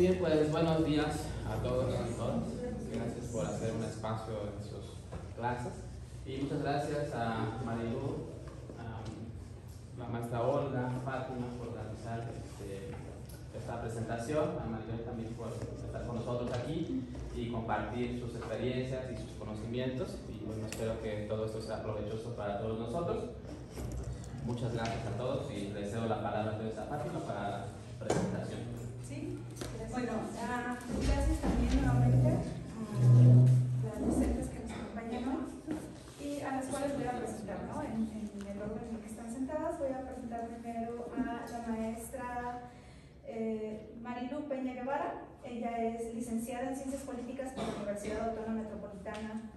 bien, pues buenos días a todos y todas. Gracias por hacer un espacio en sus clases. Y muchas gracias a Marilu, a la maestra Olga, a Fátima por realizar esta presentación, a Maribel también por estar con nosotros aquí y compartir sus experiencias y sus conocimientos. Y bueno, espero que todo esto sea provechoso para todos nosotros. Muchas gracias a todos y les cedo la palabra entonces a Fátima para la presentación. Sí, bueno, gracias también nuevamente a las docentes que nos acompañan hoy y a las cuales voy a presentar, ¿no? En el orden en el que están sentadas. Voy a presentar primero a la maestra Marilu Peña Guevara. Ella es licenciada en Ciencias Políticas por la Universidad Autónoma Metropolitana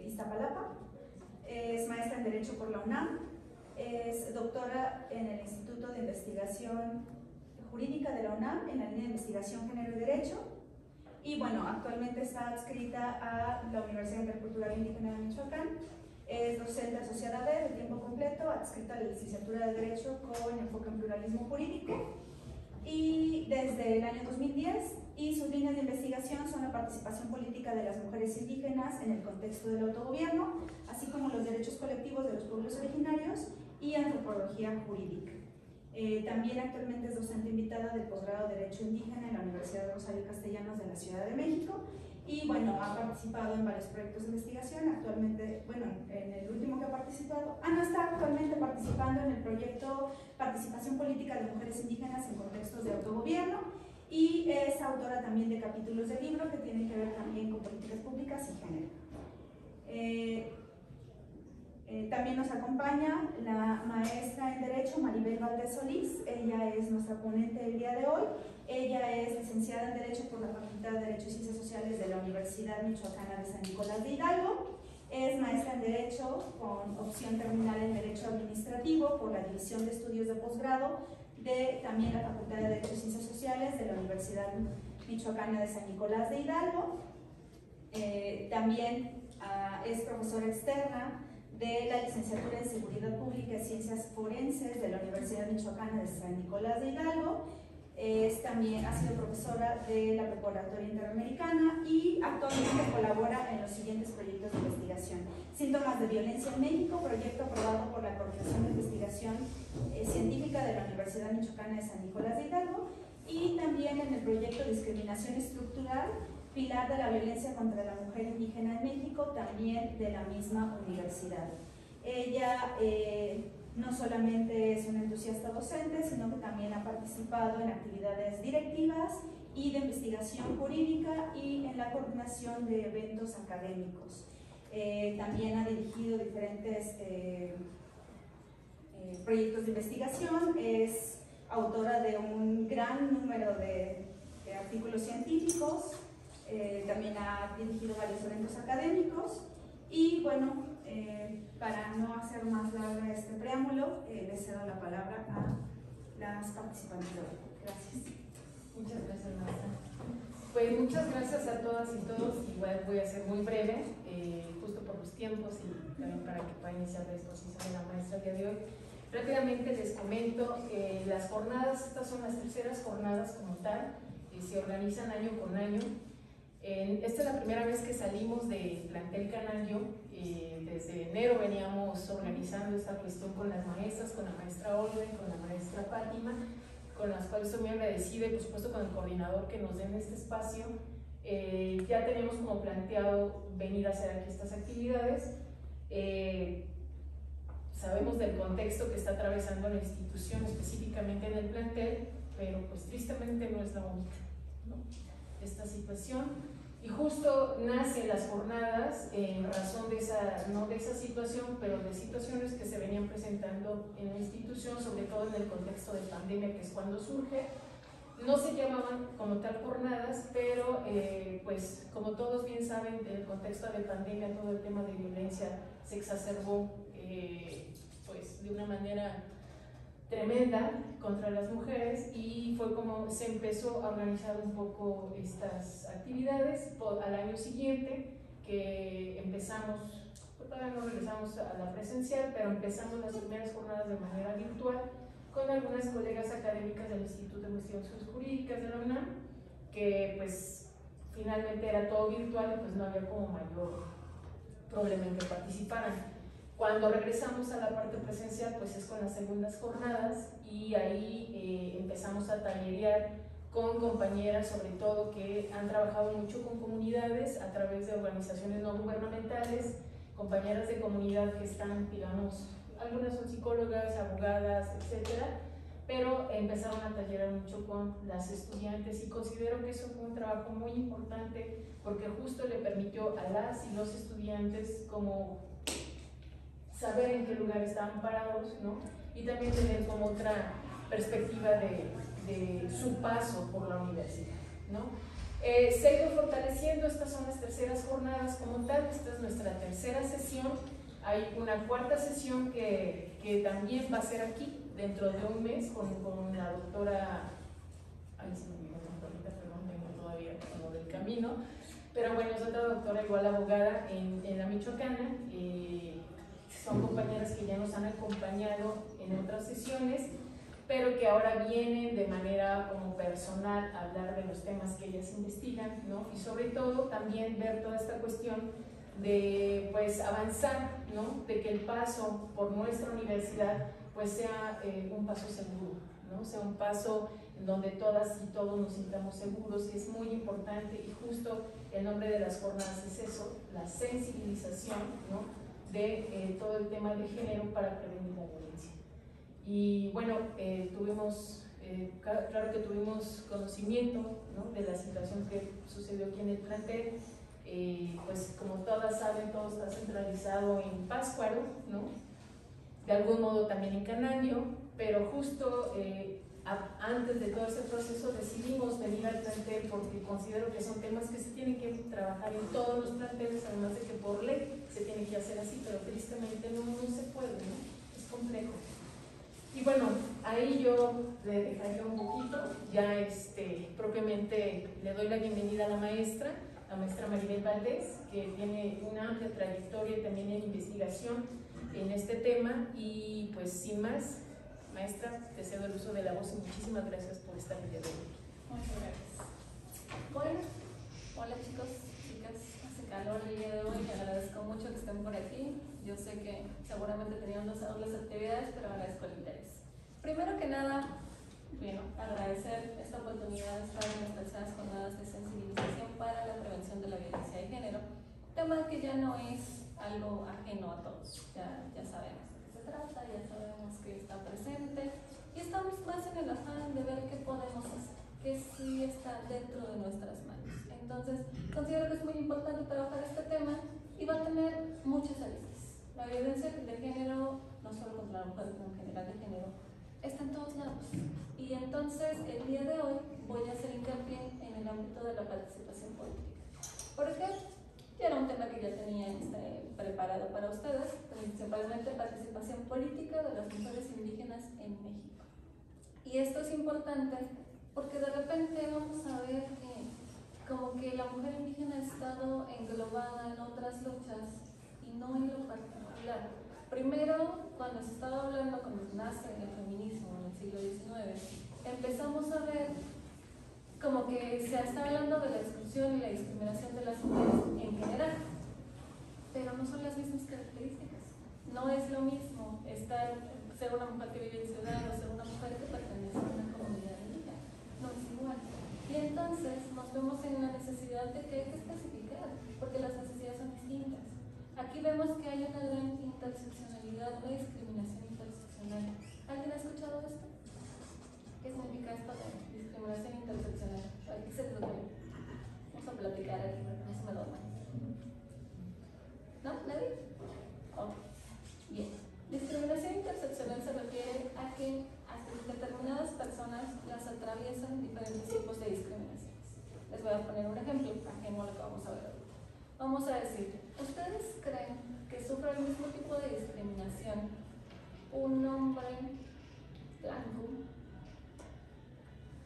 Iztapalapa. Es maestra en Derecho por la UNAM. Es doctora en el Instituto de Investigación Jurídica de la UNAM en la línea de Investigación Género y Derecho. Y bueno, actualmente está adscrita a la Universidad Intercultural Indígena de Michoacán. Es docente asociada B de tiempo completo, adscrita a la licenciatura de Derecho con enfoque en pluralismo jurídico. Y desde el año 2010, y sus líneas de investigación son la participación política de las mujeres indígenas en el contexto del autogobierno, así como los derechos colectivos de los pueblos originarios y antropología jurídica. También actualmente es docente invitada del posgrado de Derecho Indígena en la Universidad Rosario Castellanos de la Ciudad de México y bueno, ha participado en varios proyectos de investigación. Actualmente, bueno, en el último que ha participado, no está actualmente participando en el proyecto Participación Política de Mujeres Indígenas en Contextos de Autogobierno y es autora también de capítulos de libro que tienen que ver también con políticas públicas y género. También nos acompaña la maestra en Derecho Maribel Valdés Solís. Ella es nuestra ponente el día de hoy. Ella es licenciada en Derecho por la Facultad de Derecho y Ciencias Sociales de la Universidad Michoacana de San Nicolás de Hidalgo. Es maestra en Derecho con opción terminal en Derecho Administrativo por la División de Estudios de Posgrado de también la Facultad de Derecho y Ciencias Sociales de la Universidad Michoacana de San Nicolás de Hidalgo. También es profesora externa de la Licenciatura en Seguridad Pública y Ciencias Forenses de la Universidad Michoacana de San Nicolás de Hidalgo. También ha sido profesora de la Preparatoria Interamericana y actualmente colabora en los siguientes proyectos de investigación: Síntomas de Violencia en México, proyecto aprobado por la Coordinación de Investigación Científica de la Universidad Michoacana de San Nicolás de Hidalgo, y también en el proyecto Discriminación Estructural, pilar de la violencia contra la mujer indígena en México, también de la misma universidad. Ella no solamente es una entusiasta docente, sino que también ha participado en actividades directivas y de investigación jurídica y en la coordinación de eventos académicos. También ha dirigido diferentes proyectos de investigación, es autora de un gran número de artículos científicos. También ha dirigido varios eventos académicos y bueno, para no hacer más larga este preámbulo, les cedo la palabra a las participantes de hoy. Gracias. Muchas gracias, maestra. Pues muchas gracias a todas y todos. Igual voy a ser muy breve, justo por los tiempos y también para que pueda iniciar la exposición de la maestra el día de hoy. Rápidamente les comento que las jornadas, estas son las terceras jornadas como tal, se organizan año con año. Esta es la primera vez que salimos de plantel Canario. Desde enero veníamos organizando esta cuestión con las maestras, con la maestra Olga y con la maestra Fátima, con las cuales estoy muy agradecida y por supuesto con el coordinador que nos den este espacio. Ya teníamos como planteado venir a hacer aquí estas actividades. Sabemos del contexto que está atravesando la institución, específicamente en el plantel, pero pues tristemente no es la única, ¿no? Esta situación. Y justo nacen las jornadas en razón de esa, no de esa situación, pero de situaciones que se venían presentando en la institución, sobre todo en el contexto de pandemia, que es cuando surge. No se llamaban como tal jornadas, pero pues como todos bien saben, en el contexto de pandemia todo el tema de violencia se exacerbó pues de una manera tremenda contra las mujeres y fue como se empezó a organizar un poco estas actividades. Al año siguiente que empezamos, todavía no regresamos a la presencial, pero empezamos las primeras jornadas de manera virtual con algunas colegas académicas del Instituto de Investigaciones Jurídicas de la UNAM, que pues finalmente era todo virtual y pues no había como mayor problema en que participaran. Cuando regresamos a la parte presencial, pues es con las segundas jornadas, y ahí empezamos a tallerear con compañeras, sobre todo que han trabajado mucho con comunidades a través de organizaciones no gubernamentales, compañeras de comunidad que están, digamos, algunas son psicólogas, abogadas, etcétera, pero empezaron a tallerear mucho con las estudiantes, y considero que eso fue un trabajo muy importante porque justo le permitió a las y los estudiantes como saber en qué lugar estaban parados, ¿no? Y también tener como otra perspectiva de su paso por la universidad, ¿no? Se ha ido fortaleciendo, estas son las terceras jornadas como tal, esta es nuestra tercera sesión. Hay una cuarta sesión que también va a ser aquí, dentro de un mes, con la doctora, ay, se me olvidó ahorita, perdón, vengo todavía como del camino, pero bueno, es otra doctora igual abogada en la Michoacana. Son compañeras que ya nos han acompañado en otras sesiones, pero que ahora vienen de manera como personal a hablar de los temas que ellas investigan, ¿no? Y sobre todo también ver toda esta cuestión de pues avanzar, ¿no? De que el paso por nuestra universidad pues sea un paso seguro, ¿no? Sea un paso en donde todas y todos nos sintamos seguros, y es muy importante, y justo el nombre de las jornadas es eso, la sensibilización, ¿no? De todo el tema de género para prevenir la violencia. Y bueno, claro que tuvimos conocimiento, ¿no? De la situación que sucedió aquí en el plantel. Pues como todas saben, todo está centralizado en Pátzcuaro, ¿no? De algún modo también en Canandio, pero justo antes de todo ese proceso decidimos venir al plantel porque considero que son temas que se tienen que trabajar en todos los planteles, además de que por ley se tiene que hacer así, pero tristemente no se puede, ¿no? Es complejo. Y bueno, ahí yo le dejaría un poquito, ya propiamente le doy la bienvenida a la maestra Maribel Valdés, que tiene una amplia trayectoria también en investigación en este tema, y pues sin más, maestra, te cedo el uso de la voz y muchísimas gracias por estar el día de hoy. Muchas gracias. Bueno, hola chicos, chicas, hace calor el día de hoy, les agradezco mucho que estén por aquí. Yo sé que seguramente tenían dos aulas actividades, pero agradezco el interés. Primero que nada, bueno, agradecer esta oportunidad de estar en las terceras jornadas de sensibilización para la prevención de la violencia de género, tema que ya no es algo ajeno a todos, ya sabemos de qué se trata, ya sabemos que está presente, y estamos más en el afán de ver qué podemos hacer, que sí está dentro de nuestras manos. Entonces, considero que es muy importante trabajar este tema y va a tener muchas aristas. La violencia de género, no solo contra la mujer, sino en general de género, está en todos lados. Y entonces, el día de hoy voy a hacer hincapié en el ámbito de la participación política. ¿Por qué? Ya era un tema que ya tenía preparado para ustedes, principalmente participación política de las mujeres indígenas en México. Y esto es importante porque de repente vamos a ver como que la mujer indígena ha estado englobada en otras luchas y no en lo particular. Primero, cuando se estaba hablando, cuando nace el feminismo en el siglo XIX, empezamos a ver como que se está hablando de la exclusión y la discriminación de las mujeres en general, pero no son las mismas características. No es lo mismo ser una mujer que vive en ciudad o ser una mujer que pertenece a una comunidad indígena. No es igual. Y entonces nos vemos en la necesidad de que hay que especificar, porque las necesidades son distintas. Aquí vemos que hay una gran interseccionalidad, una discriminación interseccional. ¿Alguien ha escuchado esto? ¿Qué significa esto de discriminación interseccional? ¿Qué se les ocurre? Vamos a platicar aquí, no se me duerman. ¿No? ¿Nadie? Ok. Bien. Discriminación interseccional se refiere a que determinadas personas las atraviesan diferentes tipos de discriminaciones. Les voy a poner un ejemplo, ajeno a lo que vamos a ver ahorita. Vamos a decir, ¿ustedes creen que sufre el mismo tipo de discriminación un hombre blanco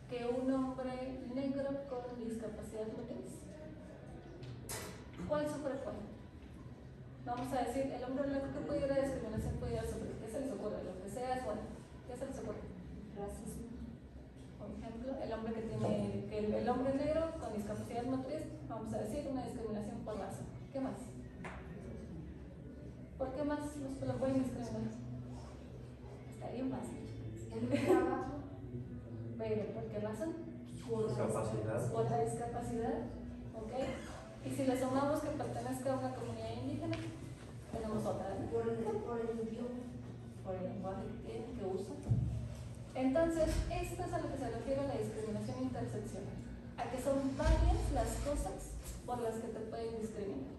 que un hombre negro con discapacidad motriz? ¿Cuál sufre cuál? Vamos a decir, el hombre blanco que pudiera discriminación pudiera sufrir. ¿Qué se les ocurre? Lo que sea es bueno. ¿Qué se les ocurre? racismo. Por ejemplo, el hombre el hombre negro con discapacidad motriz, vamos a decir, una discriminación por raza. ¿Qué más? ¿Por qué más lo pueden discriminar? Está bien fácil. El trabajo. ¿Pero por qué razón? Discapacidad. Por la discapacidad, ¿ok? Y si le sumamos que pertenezca a una comunidad indígena, tenemos otra, ¿no? Por el idioma. Por el lenguaje que tiene, que usa. Entonces, esto es a lo que se refiere la discriminación interseccional, a que son varias las cosas por las que te pueden discriminar.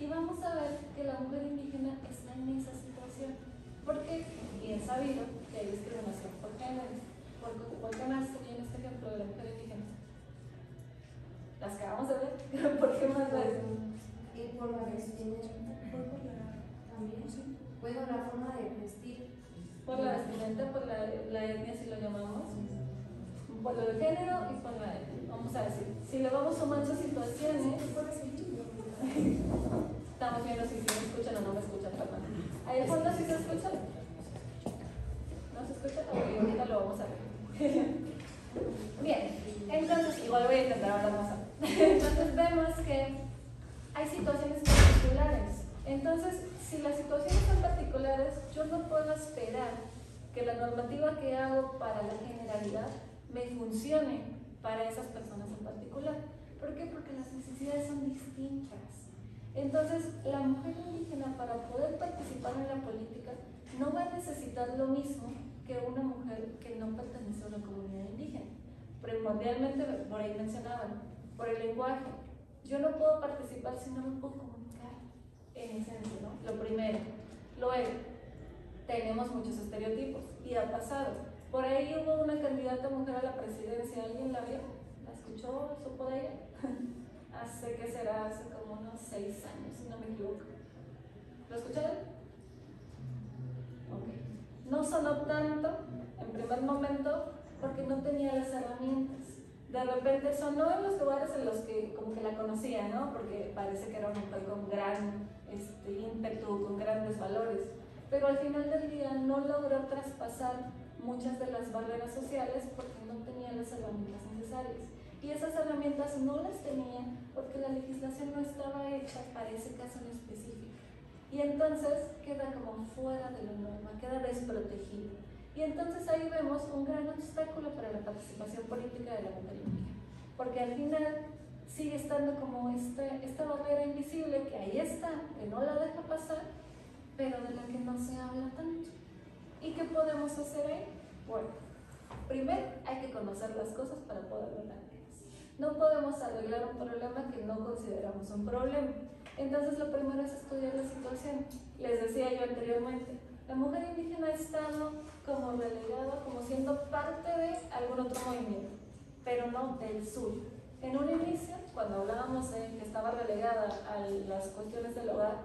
Y vamos a ver que la mujer indígena está en esa situación, porque bien sabido que hay discriminación por género. ¿Por qué más tenía este ejemplo de la mujer indígena? Las que vamos a ver, ¿por qué más ves? Y por la vestimenta. También. Bueno, la forma de vestir. Por la vestimenta, por la etnia, si lo llamamos, por el género y por la etnia. Vamos a decir, si le vamos sumando situaciones, estamos viendo si me escuchan o no me escuchan, perdón. Ahí al fondo sí se escucha. ¿No se escucha? Ok, ahorita lo vamos a ver. Bien, entonces, igual voy a intentar hablar más alto. Entonces vemos que hay situaciones particulares. Entonces, si las situaciones son particulares, yo no puedo esperar que la normativa que hago para la generalidad me funcione para esas personas en particular. ¿Por qué? Porque las necesidades son distintas. Entonces, la mujer indígena, para poder participar en la política, no va a necesitar lo mismo que una mujer que no pertenece a una comunidad indígena. Primordialmente, por ahí mencionaban, por el lenguaje. Yo no puedo participar si no me puedo comunicar, en esencia, ¿no? Lo primero. Luego, tenemos muchos estereotipos, y ha pasado. Por ahí hubo una candidata mujer a la presidencia, ¿alguien la vio? ¿La escuchó? ¿Supo de ella? Hace como unos 6 años, si no me equivoco. ¿Lo escucharon? Ok. No sonó tanto en primer momento porque no tenía las herramientas. De repente sonó en los lugares en los que como que la conocía, ¿no? Porque parece que era una mujer con gran ímpetu, con grandes valores. Pero al final del día no logró traspasar muchas de las barreras sociales porque no tenía las herramientas necesarias. Y esas herramientas no las tenía porque la legislación no estaba hecha para ese caso en específico. Y entonces queda como fuera de la norma, queda desprotegido. Y entonces ahí vemos un gran obstáculo para la participación política de la mujer indígena. Porque al final sigue estando como esta barrera invisible que ahí está, que no la deja pasar, pero de la que no se habla tanto. ¿Y qué podemos hacer ahí? Bueno, primero hay que conocer las cosas para poder arreglarlas. No podemos arreglar un problema que no consideramos un problema. Entonces lo primero es estudiar la situación. Les decía yo anteriormente, la mujer indígena ha estado como relegada, como siendo parte de algún otro movimiento, pero no del suyo. En un inicio, cuando hablábamos de que estaba relegada a las cuestiones del hogar,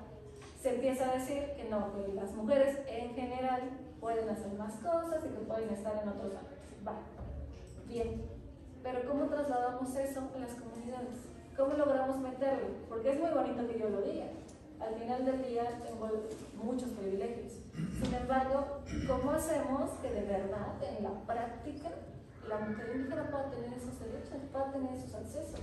se empieza a decir que no, que las mujeres en general pueden hacer más cosas y que pueden estar en otros ámbitos. Vale, bien, pero ¿cómo trasladamos eso a las comunidades? ¿Cómo logramos meterlo? Porque es muy bonito que yo lo diga. Al final del día tengo muchos privilegios. Sin embargo, ¿cómo hacemos que de verdad, en la práctica, la mujer indígena pueda tener esos derechos, pueda tener esos accesos?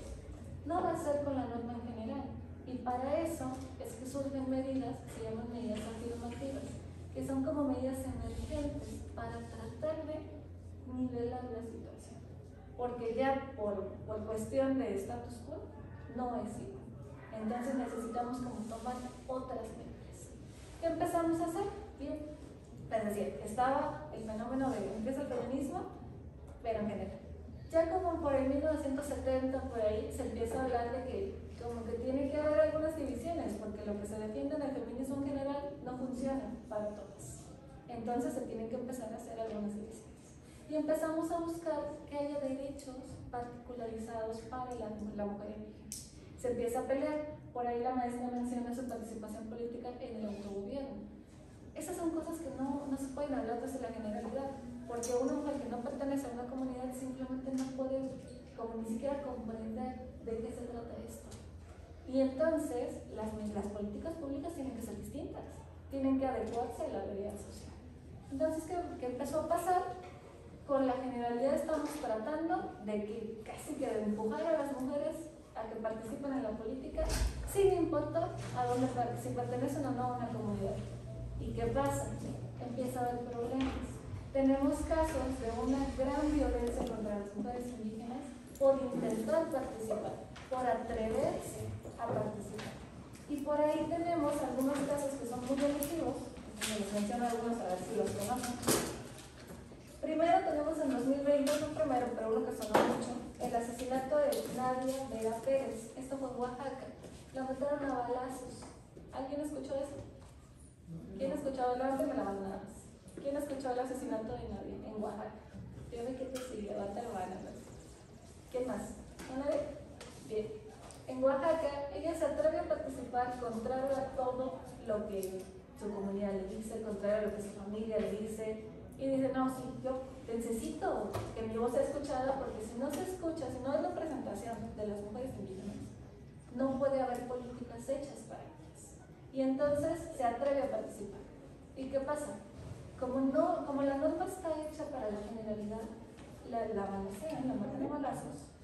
No va a ser con la norma en general. Y para eso es que surgen medidas que se llaman medidas afirmativas, que son como medidas emergentes para tratar de nivelar la situación. Porque ya por cuestión de status quo no es igual. Entonces necesitamos como tomar otras medidas. ¿Qué empezamos a hacer? Bien, es decir, estaba el fenómeno de empieza el feminismo, pero en general. Ya como por el 1970, por ahí, se empieza a hablar de que como que tiene que haber algunas divisiones, porque lo que se defiende en el feminismo en general no funciona para todas. Entonces se tienen que empezar a hacer algunas divisiones. Y empezamos a buscar que haya derechos particularizados para la mujer indígena. Se empieza a pelear, por ahí la maestra menciona su participación política en el autogobierno. Esas son cosas que no se pueden hablar desde la generalidad, porque una mujer que no pertenece a una comunidad simplemente no puede como ni siquiera comprender de qué se trata esto. Y entonces las políticas públicas tienen que ser distintas, tienen que adecuarse a la realidad social. Entonces, ¿qué empezó a pasar? con la generalidad estamos tratando de que casi que de empujar a las mujeres a que participen en la política, sin importar a dónde si pertenecen o no a una comunidad. ¿Y qué pasa? Empieza a haber problemas. Tenemos casos de una gran violencia contra las mujeres indígenas por intentar participar, por atreverse a participar. Y por ahí tenemos algunos casos que son muy llamativos, les menciono algunos a ver si los conocen. Primero tenemos en 2020, no primero, pero uno que sonó mucho, el asesinato de Nadia Vega Pérez. Esto fue en Oaxaca. La mataron a balazos. ¿Alguien escuchó eso? ¿Quién ha escuchado? Levántame la mano nada más. ¿Quién ha escuchado el asesinato de Nadia en Oaxaca? Yo me quedé así, levanta la mano. ¿Quién más? ¿No nadie? Bien. En Oaxaca, ella se atreve a participar contrario a todo lo que su comunidad le dice, contrario a lo que su familia le dice. Y dice, no, sí, yo necesito que mi voz sea escuchada, porque si no se escucha, si no hay representación de las mujeres indígenas, no puede haber políticas hechas para ellas. Y entonces se atreve a participar. ¿Y qué pasa? Como la norma está hecha para la generalidad, la balacean, la matan a balazos,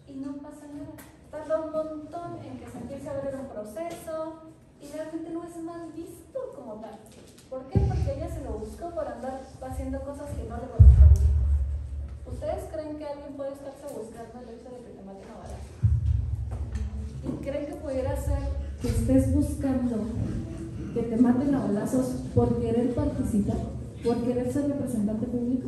y no pasa nada. Tarda un montón en que se empiece a ver un proceso, y realmente no es mal visto como tal. ¿Por qué? Porque ella se lo buscó por andar haciendo cosas que no le correspondían. ¿Ustedes creen que alguien puede estarse buscando el hecho de que te maten a balazos? ¿Y creen que pudiera ser que estés buscando que te maten a balazos por querer participar, por querer ser representante público?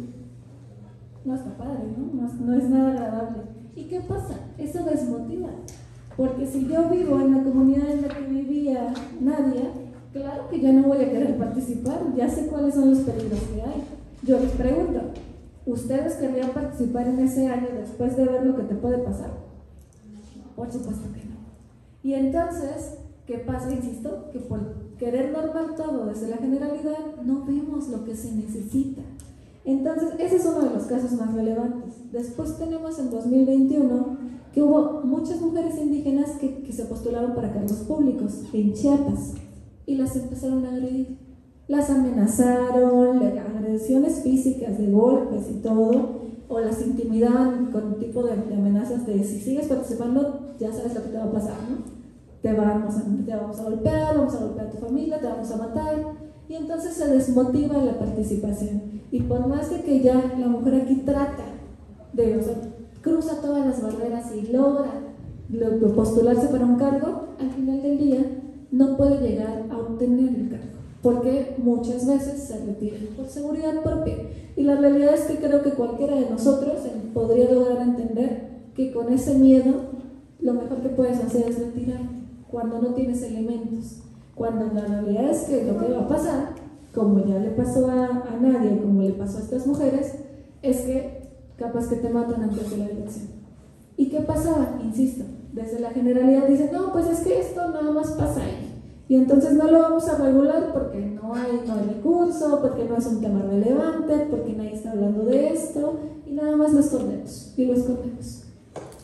No está padre, ¿no? No es nada agradable. ¿Y qué pasa? Eso desmotiva. Porque si yo vivo en la comunidad en la que vivía Nadia, claro que ya no voy a querer participar, ya sé cuáles son los peligros que hay. Yo les pregunto, ¿ustedes querrían participar en ese año después de ver lo que te puede pasar? Por supuesto que no. Y entonces, ¿qué pasa? Insisto, que por querer normar todo desde la generalidad, no vemos lo que se necesita. Entonces, ese es uno de los casos más relevantes. Después tenemos en 2021 que hubo muchas mujeres indígenas que se postularon para cargos públicos en Chiapas y las empezaron a agredir. Las amenazaron, agresiones físicas, de golpes y todo, o las intimidaban con tipo de amenazas de si sigues participando, ya sabes lo que te va a pasar, ¿no? Te vamos a golpear, vamos a golpear a tu familia, te vamos a matar. Y entonces se desmotiva la participación. Y por más de que ya la mujer aquí trata de, cruza todas las barreras y logra postularse para un cargo, al final del día no puede llegar a obtener el cargo, porque muchas veces se retiran por seguridad propia. Y la realidad es que creo que cualquiera de nosotros podría lograr entender que con ese miedo lo mejor que puedes hacer es retirar cuando no tienes elementos, cuando la realidad es que lo que va a pasar, como ya le pasó a Nadia, como le pasó a estas mujeres, es que capaz que te matan antes de la elección. ¿Y qué pasaba? Insisto, desde la generalidad dicen, no, pues es que esto nada más pasa ahí, y entonces no lo vamos a regular porque no hay recurso, porque no es un tema relevante, porque nadie está hablando de esto, y nada más lo escondemos, y lo escondemos.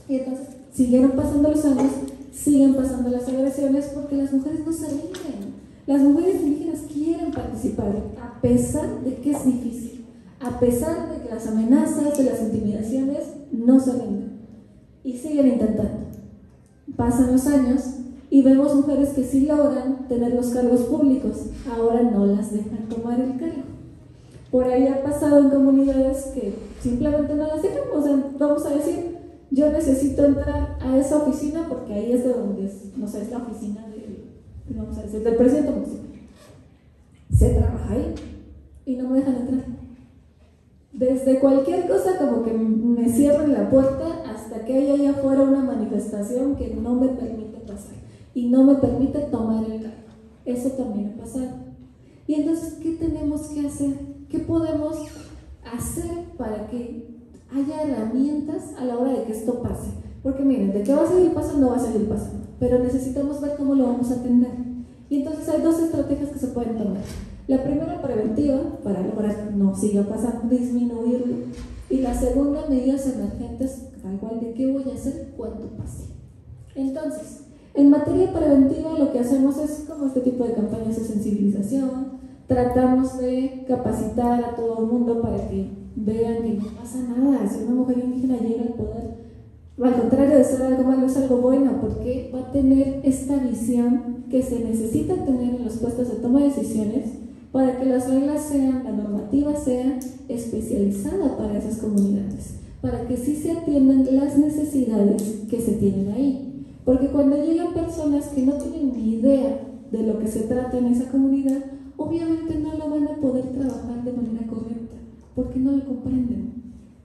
Y entonces siguieron pasando los años, siguen pasando las agresiones, porque las mujeres no se rinden. Las mujeres indígenas quieren participar, a pesar de que es difícil, a pesar de que las amenazas, de las intimidaciones, no se rinden. Y siguen intentando. Pasan los años y vemos mujeres que sí logran tener los cargos públicos, ahora no las dejan tomar el cargo. Por ahí ha pasado en comunidades que simplemente no las dejan, o sea, vamos a decir, yo necesito entrar a esa oficina porque ahí es de donde es, no sé, es la oficina vamos a decir, del presidente municipal. Se trabaja ahí y no me dejan entrar. Desde cualquier cosa como que me cierren la puerta hasta que haya ahí afuera una manifestación que no me permite pasar y no me permite tomar el cargo. Eso también ha pasado. Y entonces, ¿qué tenemos que hacer? ¿Qué podemos hacer para que haya herramientas a la hora de que esto pase? Porque miren, de que va a seguir pasando, va a seguir pasando, pero necesitamos ver cómo lo vamos a atender. Y entonces hay dos estrategias que se pueden tomar. La primera, preventiva, para lograr que no siga pasando, disminuirlo. Y la segunda, medidas emergentes, tal cual de qué voy a hacer cuando pase. Entonces, en materia preventiva lo que hacemos es como este tipo de campañas de sensibilización, tratamos de capacitar a todo el mundo para que vean que no pasa nada. Si una mujer indígena llega al poder, al contrario de ser algo malo, es algo bueno, porque va a tener esta visión que se necesita tener en los puestos de toma de decisiones para que las reglas sean, la normativa sea especializada para esas comunidades, para que sí se atiendan las necesidades que se tienen ahí. Porque cuando llegan personas que no tienen ni idea de lo que se trata en esa comunidad, obviamente no lo van a poder trabajar de manera correcta, porque no lo comprenden.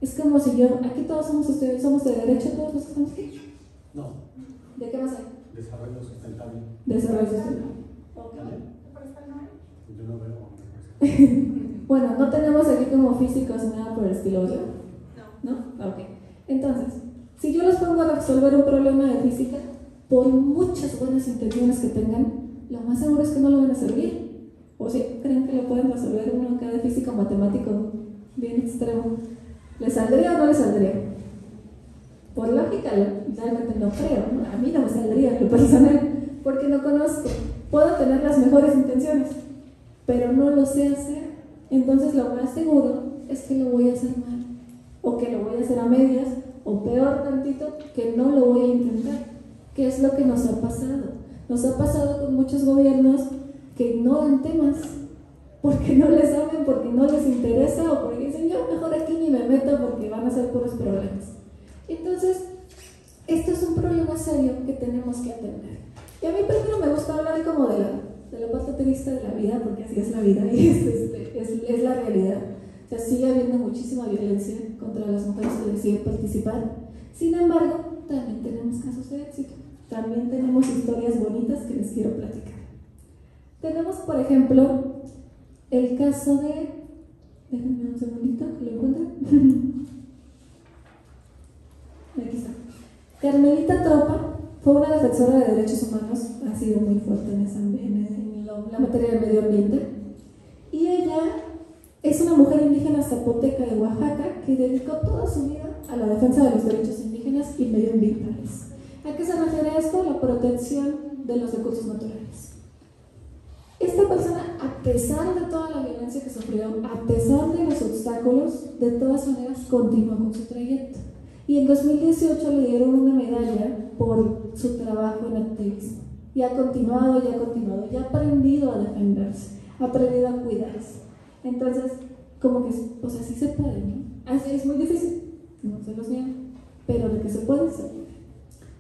Es como si yo, aquí todos somos ustedes, somos de derecho, todos los que estamos aquí. No. ¿De qué más hay? Desarrollo sustentable. Desarrollo sustentable. Okay. Yo no veo. Bueno, no tenemos aquí como físicos nada por el estilo, ¿verdad? No. ¿No? Ok. Entonces, si yo les pongo a resolver un problema de física, por muchas buenas intenciones que tengan, lo más seguro es que no lo van a servir. O si creen que lo pueden resolver uno acá de físico matemático bien extremo, ¿les saldría o no les saldría? Por lógica, realmente no creo, ¿no? A mí no me saldría en lo personal, porque no conozco. Puedo tener las mejores intenciones, pero no lo sé hacer. Entonces lo más seguro es que lo voy a hacer mal, o que lo voy a hacer a medias, o peor tantito, que no lo voy a intentar. ¿Qué es lo que nos ha pasado? Nos ha pasado con muchos gobiernos que ignoran temas porque no les saben, porque no les interesa, o porque dicen yo mejor aquí ni me meto porque van a ser puros problemas. Entonces, esto es un problema serio que tenemos que atender. Y a mí primero me gusta hablar como de la parte triste de la vida, porque así es la vida y es la realidad. O sea, sigue habiendo muchísima violencia contra las mujeres que deciden participar. Sin embargo, también tenemos casos de éxito. También tenemos historias bonitas que les quiero platicar. Tenemos, por ejemplo, el caso de... Déjenme un segundito, que lo encuentren. Aquí está. Carmelita Tropa fue una defensora de derechos humanos, ha sido muy fuerte en la materia del medio ambiente. Y ella es una mujer indígena zapoteca de Oaxaca que dedicó toda su vida a la defensa de los derechos indígenas y medioambientales. ¿A qué se refiere esto? La protección de los recursos naturales. Esta persona, a pesar de toda la violencia que sufrió, a pesar de los obstáculos, de todas maneras continuó con su trayecto. Y en 2018 le dieron una medalla por su trabajo en activismo. Y ha continuado, y ha aprendido a defenderse, ha aprendido a cuidarse. Entonces, como que, o sea, sí se puede, ¿no? Así es muy difícil, no se los niego, pero de que se puede, se puede.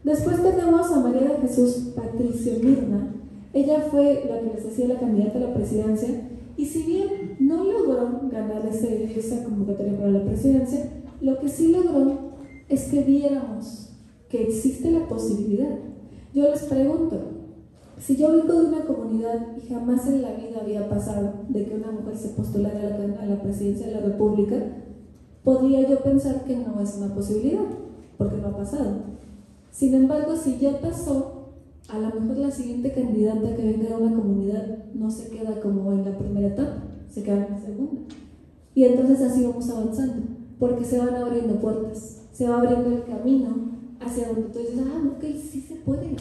Después tenemos a María de Jesús Patricio Mirna. Ella fue la que les decía la candidata a la presidencia, y si bien no logró ganar esa convocatoria para la presidencia, lo que sí logró es que viéramos que existe la posibilidad. Yo les pregunto, si yo vengo de una comunidad y jamás en la vida había pasado de que una mujer se postulara a la presidencia de la República, podría yo pensar que no es una posibilidad, porque no ha pasado. Sin embargo, si ya pasó, a lo mejor la siguiente candidata que venga de una comunidad no se queda como en la primera etapa, se queda en la segunda. Y entonces así vamos avanzando, porque se van abriendo puertas, se va abriendo el camino hacia donde tú dices, ok, sí se puede,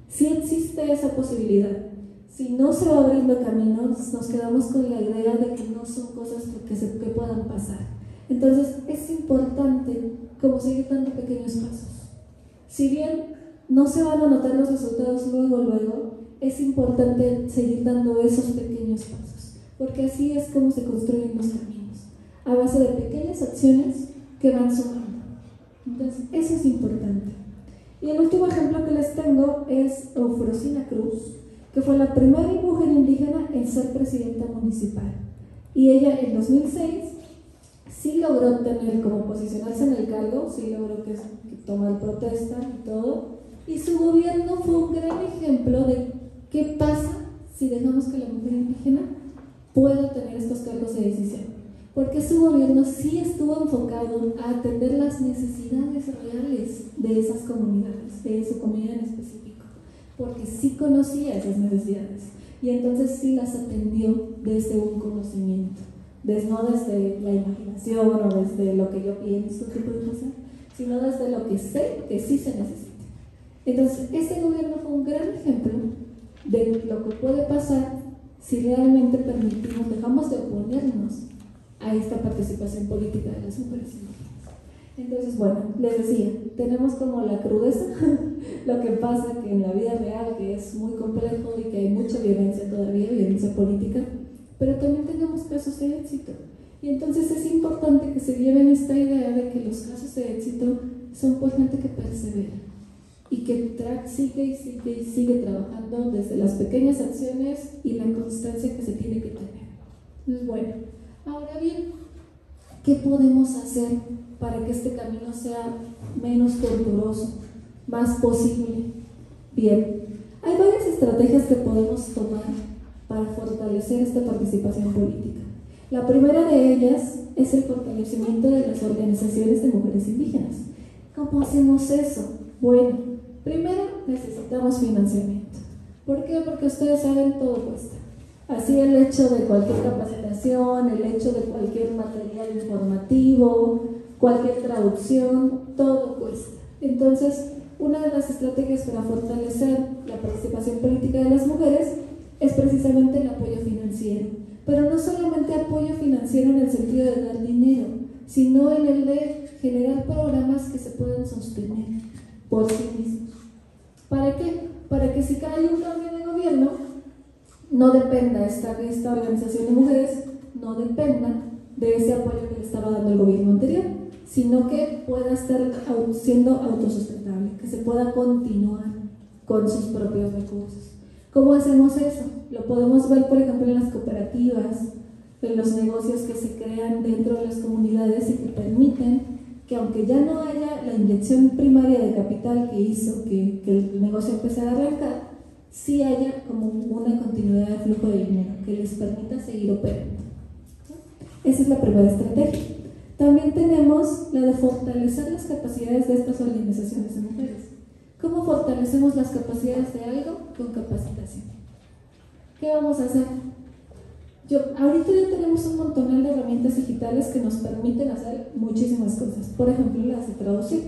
sí existe esa posibilidad. Si no se va abriendo caminos, nos quedamos con la idea de que no son cosas que puedan pasar. Entonces es importante como seguir dando pequeños pasos. Si bien no se van a notar los resultados luego, es importante seguir dando esos pequeños pasos, porque así es como se construyen los caminos, a base de pequeñas acciones que van sumando. Entonces, eso es importante. Y el último ejemplo que les tengo es Eufrosina Cruz, que fue la primera mujer indígena en ser presidenta municipal. Y ella en 2006 sí logró tener como posicionarse en el cargo, sí logró que tomar protesta y todo. Y su gobierno fue un gran ejemplo de qué pasa si dejamos que la mujer indígena pueda tener estos cargos de decisión. Porque su gobierno sí estuvo enfocado a atender las necesidades reales de esas comunidades, de su comunidad en específico, porque sí conocía esas necesidades y entonces sí las atendió desde un conocimiento, no desde la imaginación o desde lo que yo pienso que puede pasar, sino desde lo que sé que sí se necesita. Entonces, este gobierno fue un gran ejemplo de lo que puede pasar si realmente permitimos, dejamos de oponernos a esta participación política de las mujeres indígenas. Entonces, bueno, les decía, tenemos como la crudeza, lo que pasa que en la vida real, que es muy complejo y que hay mucha violencia todavía, violencia política, pero también tenemos casos de éxito. Y entonces es importante que se lleven esta idea de que los casos de éxito son por gente que persevera y que sigue trabajando desde las pequeñas acciones y la constancia que se tiene que tener. Bueno, ahora bien, ¿qué podemos hacer para que este camino sea menos tortuoso, más posible? Bien, hay varias estrategias que podemos tomar para fortalecer esta participación política. La primera de ellas es el fortalecimiento de las organizaciones de mujeres indígenas. ¿Cómo hacemos eso? Bueno, primero necesitamos financiamiento. ¿Por qué? Porque ustedes saben, todo cuesta. Así el hecho de cualquier capacitación, el hecho de cualquier material informativo, cualquier traducción, todo cuesta. Entonces, una de las estrategias para fortalecer la participación política de las mujeres es precisamente el apoyo financiero. Pero no solamente apoyo financiero en el sentido de dar dinero, sino en el de generar programas que se puedan sostener por sí mismos. ¿Para qué? Para que si cae un cambio de gobierno, no dependa esta organización de mujeres, no dependa de ese apoyo que le estaba dando el gobierno anterior, sino que pueda estar siendo autosustentable, que se pueda continuar con sus propios recursos. ¿Cómo hacemos eso? Lo podemos ver, por ejemplo, en las cooperativas, en los negocios que se crean dentro de las comunidades y que permiten que, aunque ya no haya la inyección primaria de capital que hizo que el negocio empezara a arrancar, sí haya como una continuidad de flujo de dinero que les permita seguir operando. Esa es la primera estrategia. También tenemos la de fortalecer las capacidades de estas organizaciones de mujeres. ¿Cómo fortalecemos las capacidades de algo? Con capacitación. ¿Qué vamos a hacer? Ahorita ya tenemos un montón de herramientas digitales que nos permiten hacer muchísimas cosas. Por ejemplo, las de traducir.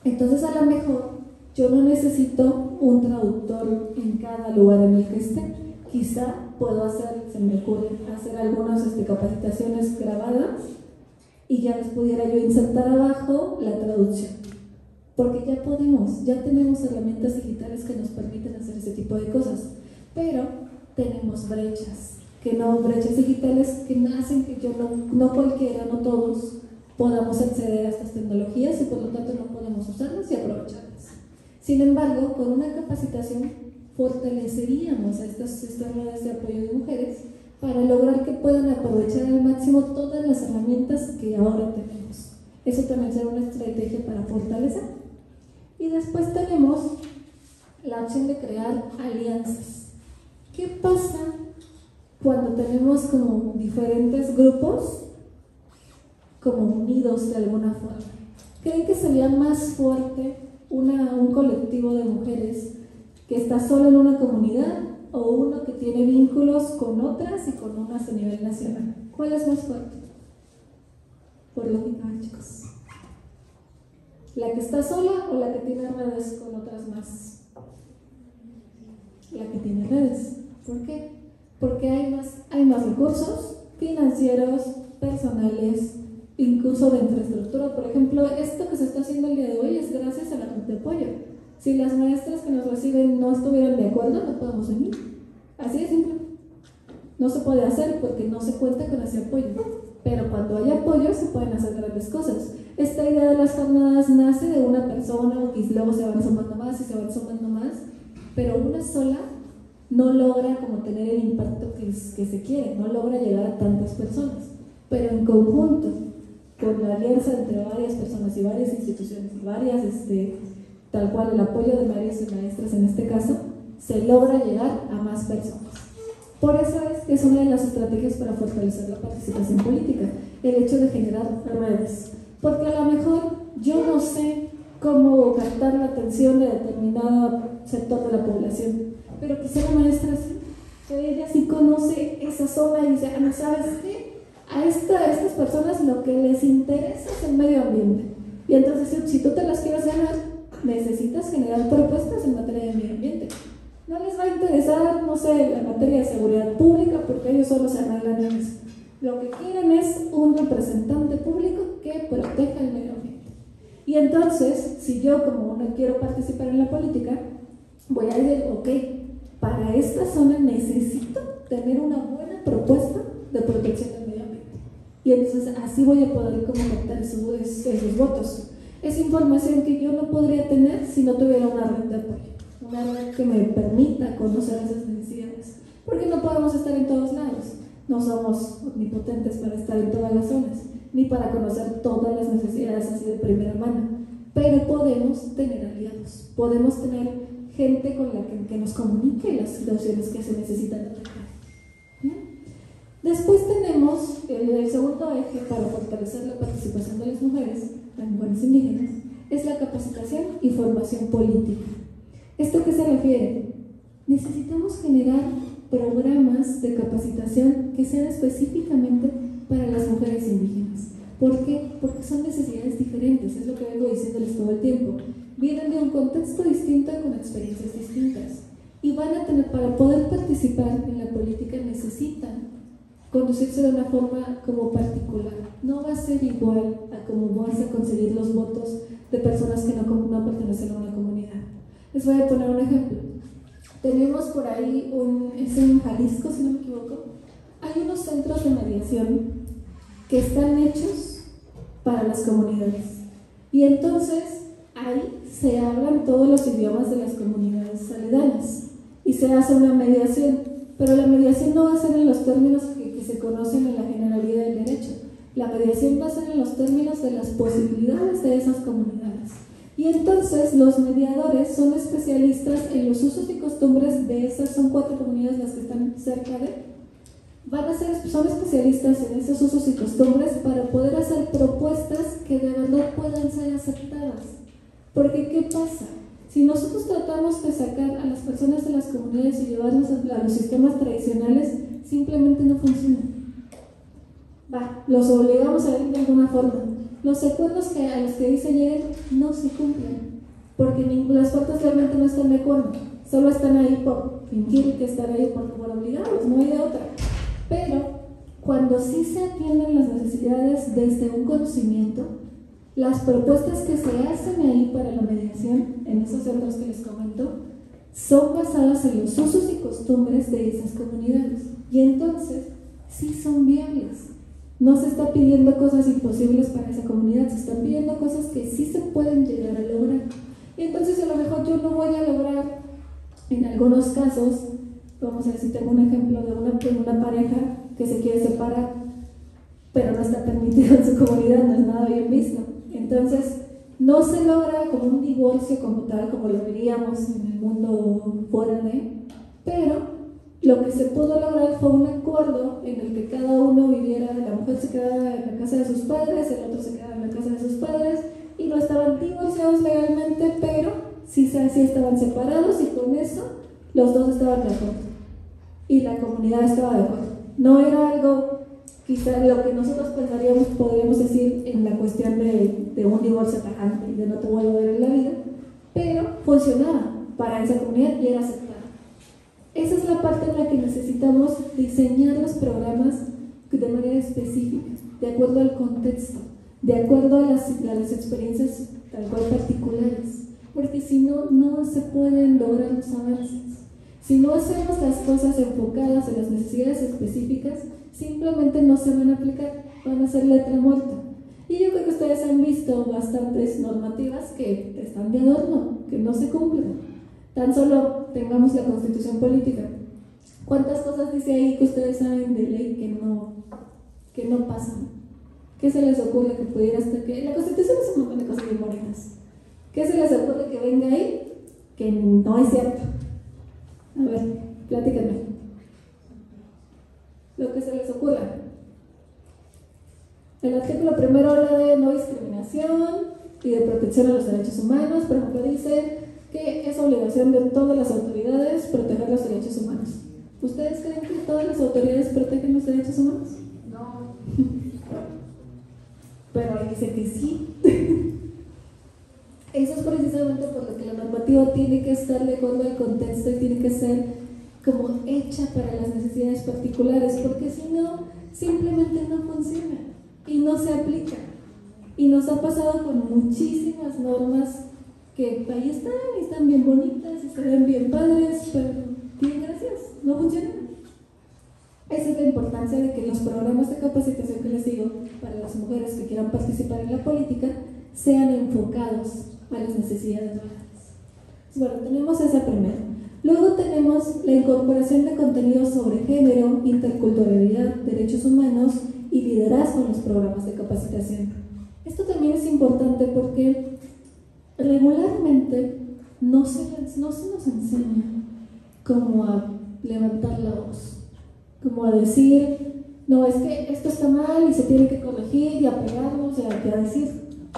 Entonces, a lo mejor yo no necesito un traductor en cada lugar en el que esté. Quizá puedo hacer, se me ocurre, hacer algunas capacitaciones grabadas y ya les pudiera yo insertar abajo la traducción. Porque ya tenemos herramientas digitales que nos permiten hacer ese tipo de cosas. Pero tenemos brechas digitales que hacen que no cualquiera, no todos, podamos acceder a estas tecnologías y por lo tanto no podemos usarlas y aprovecharlas. Sin embargo, con una capacitación fortaleceríamos a estas redes de apoyo de mujeres para lograr que puedan aprovechar al máximo todas las herramientas que ahora tenemos. Eso también será una estrategia para fortalecer. Y después tenemos la opción de crear alianzas. ¿Qué pasa cuando tenemos como diferentes grupos como unidos de alguna forma? ¿Creen que sería más fuerte un colectivo de mujeres que está solo en una comunidad o uno que tiene vínculos con otras y con unas a nivel nacional? ¿Cuál es más fuerte? Por lógica, chicos. ¿La que está sola o la que tiene redes con otras más? La que tiene redes. ¿Por qué? Porque hay más recursos financieros, personales, incluso de infraestructura. Por ejemplo, esto que se está haciendo el día de hoy es gracias a la red de apoyo. Si las maestras que nos reciben no estuvieran de acuerdo, no podemos venir. Así de simple. No se puede hacer porque no se cuenta con ese apoyo. Pero cuando hay apoyo se pueden hacer grandes cosas. Esta idea de las jornadas nace de una persona y luego se van sumando más y se van sumando más, pero una sola no logra como tener el impacto que se quiere, no logra llegar a tantas personas. Pero en conjunto, con la alianza entre varias personas y varias instituciones y varias, tal cual el apoyo de varias maestras en este caso, se logra llegar a más personas. Por eso es que es una de las estrategias para fortalecer la participación política, el hecho de generar redes. Porque a lo mejor yo no sé cómo captar la atención de determinado sector de la población, pero quizá la maestra sí, que ella sí conoce esa zona y dice, ¿sabes qué? A estas personas lo que les interesa es el medio ambiente. Y entonces, si tú te las quieres ganar, necesitas generar propuestas en materia de medio ambiente. No les va a interesar, no sé, la materia de seguridad pública, porque ellos solo se arreglan en eso. Lo que quieren es un representante público que proteja el medio ambiente. Y entonces, si yo como no quiero participar en la política, voy a decir, ok, para esta zona necesito tener una buena propuesta de protección del medio ambiente. Y entonces así voy a poder captar esos votos. Es información que yo no podría tener si no tuviera una red de apoyo, una red que me permita conocer esas necesidades. Porque no podemos estar en todos lados, no somos omnipotentes para estar en todas las zonas, ni para conocer todas las necesidades así de primera mano, pero podemos tener aliados, podemos tener gente con la que nos comunique las situaciones que se necesitan atacar. Después tenemos el segundo eje para fortalecer la participación de las mujeres indígenas, es la capacitación y formación política. ¿Esto a qué se refiere? Necesitamos generar programas de capacitación que sean específicamente para las mujeres indígenas. ¿Por qué? Porque son necesidades diferentes, es lo que vengo diciéndoles todo el tiempo. Vienen de un contexto distinto con experiencias distintas y van a tener, para poder participar en la política necesitan conducirse de una forma como particular. No va a ser igual a cómo vas a conseguir los votos de personas que no pertenecen a una comunidad. Les voy a poner un ejemplo. Tenemos por ahí, es en Jalisco, si no me equivoco, hay unos centros de mediación que están hechos para las comunidades. Y entonces ahí se hablan todos los idiomas de las comunidades aledañas y se hace una mediación, pero la mediación no va a ser en los términos que se conocen en la generalidad del derecho. La mediación va a ser en los términos de las posibilidades de esas comunidades. Y entonces los mediadores son especialistas en los usos y costumbres de esas, son 4 comunidades las que están cerca son especialistas en esos usos y costumbres para poder hacer propuestas que de verdad puedan ser aceptadas. Porque ¿qué pasa? Si nosotros tratamos de sacar a las personas de las comunidades y llevarlos a los sistemas tradicionales, simplemente no funciona. Los obligamos a ir de alguna forma. Los acuerdos a los que dice lleguen no se cumplen, porque las partes realmente no están de acuerdo, solo están ahí por fingir que están ahí por obligados, no hay de otra. Pero cuando sí se atienden las necesidades desde un conocimiento, las propuestas que se hacen ahí para la mediación, en esos centros que les comento, son basadas en los usos y costumbres de esas comunidades. Y entonces, sí son viables. No se está pidiendo cosas imposibles para esa comunidad, se están pidiendo cosas que sí se pueden llegar a lograr. Y entonces, a lo mejor yo no voy a lograr, en algunos casos, vamos a decir, tengo un ejemplo de una pareja que se quiere separar, pero no está permitido en su comunidad, no es nada bien visto. Entonces, no se logra como un divorcio como tal, como lo veríamos en el mundo fuera de, pero lo que se pudo lograr fue un acuerdo en el que cada uno viviera, la mujer se quedaba en la casa de sus padres, el otro se quedaba en la casa de sus padres, y no estaban divorciados legalmente, pero sí estaban separados, y con eso los dos estaban de acuerdo, y la comunidad estaba de acuerdo. No era algo, quizá lo que nosotros pensaríamos, podríamos decir, en la cuestión de un divorcio tajante y de no te vuelvo a ver en la vida, pero funcionaba para esa comunidad y era aceptada. Esa es la parte en la que necesitamos diseñar los programas de manera específica, de acuerdo al contexto, de acuerdo a las experiencias tal cual particulares, porque si no, no se pueden lograr los avances. Si no hacemos las cosas enfocadas en las necesidades específicas, simplemente no se van a aplicar, van a ser letra muerta. Y yo creo que ustedes han visto bastantes normativas que están de adorno, que no se cumplen. Tan solo tengamos la Constitución política. ¿Cuántas cosas dice ahí que ustedes saben de ley que no pasan? ¿Qué se les ocurre que pudiera estar? Que la Constitución es un montón de cosas bien bonitas. ¿Qué se les ocurre que venga ahí que no es cierto? A ver, platíquenme. Lo que se les ocurra. El artículo primero habla de no discriminación y de protección a los derechos humanos. Por ejemplo, dice que es obligación de todas las autoridades proteger los derechos humanos. ¿Ustedes creen que todas las autoridades protegen los derechos humanos? No. Pero ahí dice que sí. Eso es precisamente por lo que la normativa tiene que estar de acuerdo al contexto y tiene que ser como hecha para las necesidades particulares, porque si no, simplemente no funciona y no se aplica. Y nos ha pasado con muchísimas normas que ahí están, y están bien bonitas, y se ven bien padres, pero bien, gracias, no funcionan. Esa es la importancia de que los programas de capacitación que les digo para las mujeres que quieran participar en la política sean enfocados a las necesidades reales. Bueno, tenemos esa primera. Luego tenemos la incorporación de contenidos sobre género, interculturalidad, derechos humanos y liderazgo en los programas de capacitación. Esto también es importante porque regularmente no se nos enseña como a levantar la voz, como a decir, no, es que esto está mal y se tiene que corregir y apegarnos y a decir,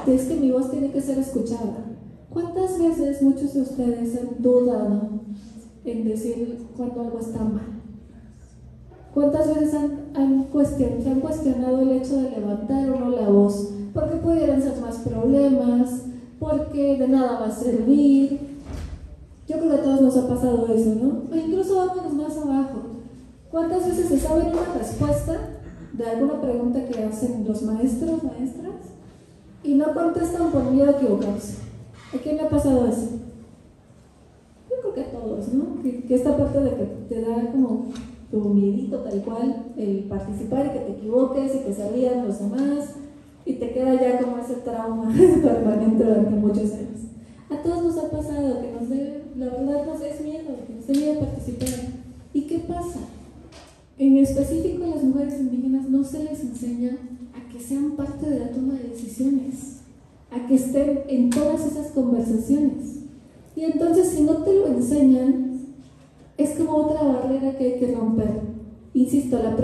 es que mi voz tiene que ser escuchada. ¿Cuántas veces muchos de ustedes han dudado en decir cuando algo está mal? ¿Cuántas veces se han cuestionado el hecho de levantar o no la voz? Porque pudieran ser más problemas, porque de nada va a servir. Yo creo que a todos nos ha pasado eso, ¿no? O incluso vámonos más abajo. ¿Cuántas veces se sabe una respuesta de alguna pregunta que hacen los maestros, maestras, y no contestan por miedo a equivocarse? ¿A quién le ha pasado eso? Yo creo que a todos, ¿no? Que esta parte de que te da como tu miedito tal cual, el participar y que te equivoques y que se rían los demás, y te queda ya como ese trauma permanente durante muchos años. A todos nos ha pasado que la verdad nos es miedo, que nos da miedo participar. ¿Y qué pasa? En específico a las mujeres indígenas no se les enseña a que sean parte de la toma de decisiones, a que estén en todas esas conversaciones. Y entonces si no te lo enseñan, es como otra barrera que hay que romper. Insisto, esta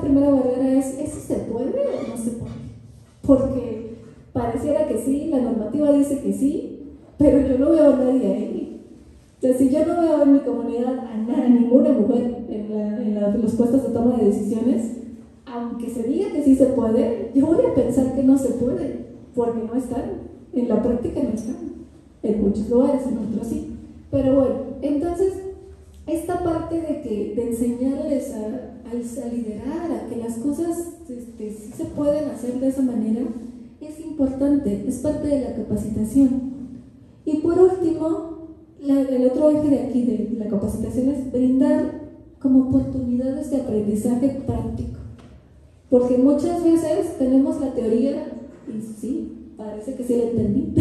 primera barrera es si se puede o no se puede. Porque pareciera que sí, la normativa dice que sí, pero yo no veo a nadie ahí. O sea, si yo no veo en mi comunidad a ninguna mujer en los puestos de toma de decisiones, aunque se diga que sí se puede, yo voy a pensar que no se puede, porque no están, en la práctica no están, en muchos lugares, en otros sí. Pero bueno, entonces, esta parte de enseñarles a liderar, a que las cosas sí se pueden hacer de esa manera, es importante, es parte de la capacitación. Y por último, el otro eje de aquí de la capacitación es brindar como oportunidades de aprendizaje práctico. Porque muchas veces tenemos la teoría, y sí, parece que sí la entendí,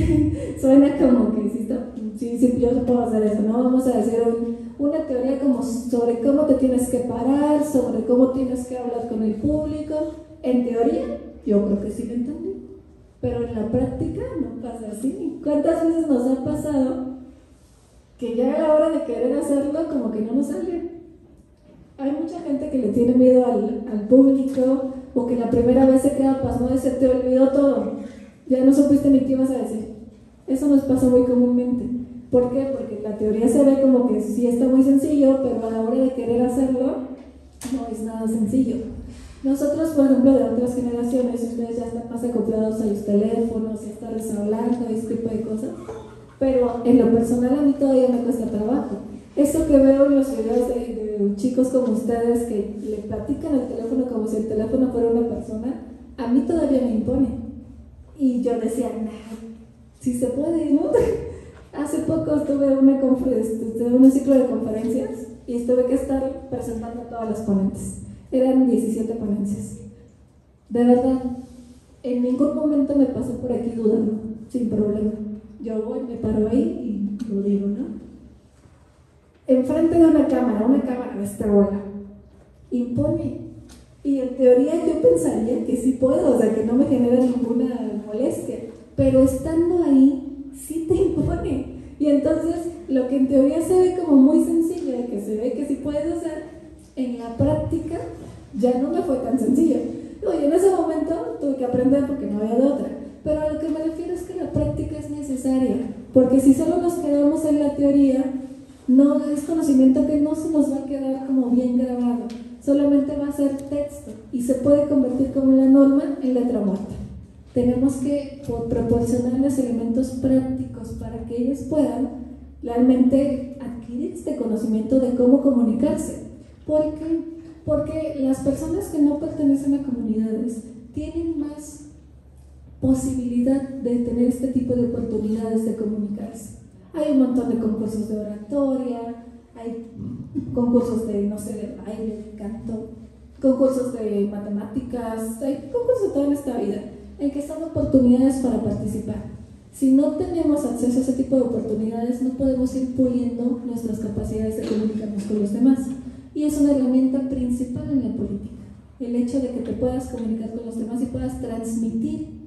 suena como que sí, yo puedo hacer eso, ¿no? Vamos a hacer una teoría como sobre cómo te tienes que parar, sobre cómo tienes que hablar con el público. En teoría, yo creo que sí la entendí, pero en la práctica no pasa así. ¿Cuántas veces nos ha pasado que ya a la hora de querer hacerlo como que no nos sale? Hay mucha gente que le tiene miedo al público, o que la primera vez se queda pasmado y se te olvidó todo, ya no supiste ni qué ibas a decir. Eso nos pasa muy comúnmente. ¿Por qué? Porque la teoría se ve como que sí está muy sencillo, pero a la hora de querer hacerlo no es nada sencillo. Nosotros, por ejemplo, de otras generaciones, ustedes ya están más acoplados a los teléfonos y estarles hablando y ese tipo de cosas, pero en lo personal a mí todavía me cuesta trabajo. Eso que veo en los videos de chicos como ustedes que le platican al teléfono como si el teléfono fuera una persona, a mí todavía me impone. Y yo decía, nah, si se puede, ¿no? Hace poco estuve en un ciclo de conferencias y tuve que estar presentando a todas las ponentes. Eran 17 ponencias. De verdad, en ningún momento me pasé por aquí dudando, sin problema. Yo voy, me paro ahí y lo digo, ¿no? Enfrente de una cámara de esta bola, impone. Y en teoría yo pensaría que sí puedo, o sea, que no me genera ninguna molestia. Pero estando ahí, sí te impone. Y entonces, lo que en teoría se ve como muy sencillo, que se ve que sí puedes hacer, en la práctica ya no me fue tan sencillo. Oye, en ese momento tuve que aprender porque no había de otra. Pero a lo que me refiero es que la práctica es necesaria. Porque si solo nos quedamos en la teoría, no es conocimiento que no se nos va a quedar como bien grabado. Solamente va a ser texto y se puede convertir como la norma en letra muerta. Tenemos que proporcionarles elementos prácticos para que ellos puedan realmente adquirir este conocimiento de cómo comunicarse. ¿Por qué? Porque las personas que no pertenecen a comunidades tienen más posibilidad de tener este tipo de oportunidades de comunicarse. Hay un montón de concursos de oratoria, hay concursos de, no sé, de baile, de canto, concursos de matemáticas, hay concursos de toda esta vida, en que son oportunidades para participar. Si no tenemos acceso a ese tipo de oportunidades, no podemos ir puliendo nuestras capacidades de comunicarnos con los demás. Y es una herramienta principal en la política, el hecho de que te puedas comunicar con los demás y puedas transmitir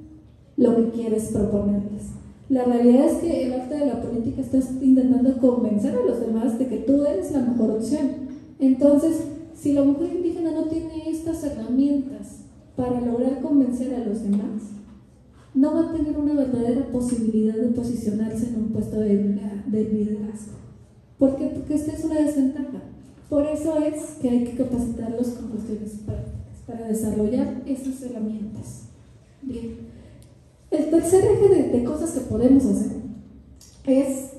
lo que quieres proponerles. La realidad es que el arte de la política estás intentando convencer a los demás de que tú eres la mejor opción. Entonces, si la mujer indígena no tiene estas herramientas para lograr convencer a los demás, no va a tener una verdadera posibilidad de posicionarse en un puesto de liderazgo. ¿Por qué? Porque esta es una desventaja. Por eso es que hay que capacitarlos con cuestiones prácticas para desarrollar esas herramientas. Bien. El tercer eje de cosas que podemos hacer es,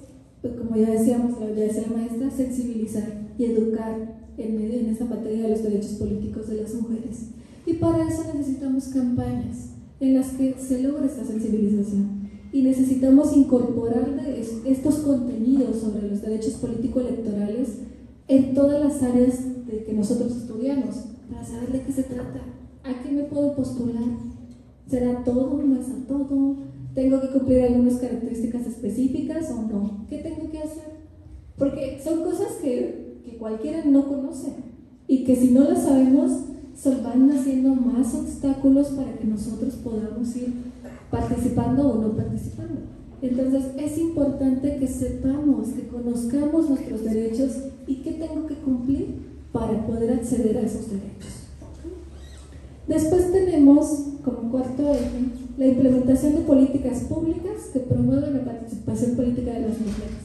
como ya decíamos, ya decía la maestra, sensibilizar y educar en esta materia de los derechos políticos de las mujeres. Y para eso necesitamos campañas en las que se logre esta sensibilización. Y necesitamos incorporar estos contenidos sobre los derechos político-electorales en todas las áreas de que nosotros estudiamos, para saber de qué se trata, a qué me puedo postular. ¿Será todo? ¿No es a todo? ¿Tengo que cumplir algunas características específicas o no? ¿Qué tengo que hacer? Porque son cosas que cualquiera no conoce y que si no las sabemos, van haciendo más obstáculos para que nosotros podamos ir participando o no participando. Entonces es importante que sepamos, que conozcamos nuestros derechos y qué tengo que cumplir para poder acceder a esos derechos. Después tenemos, como cuarto eje, la implementación de políticas públicas que promuevan la participación política de las mujeres.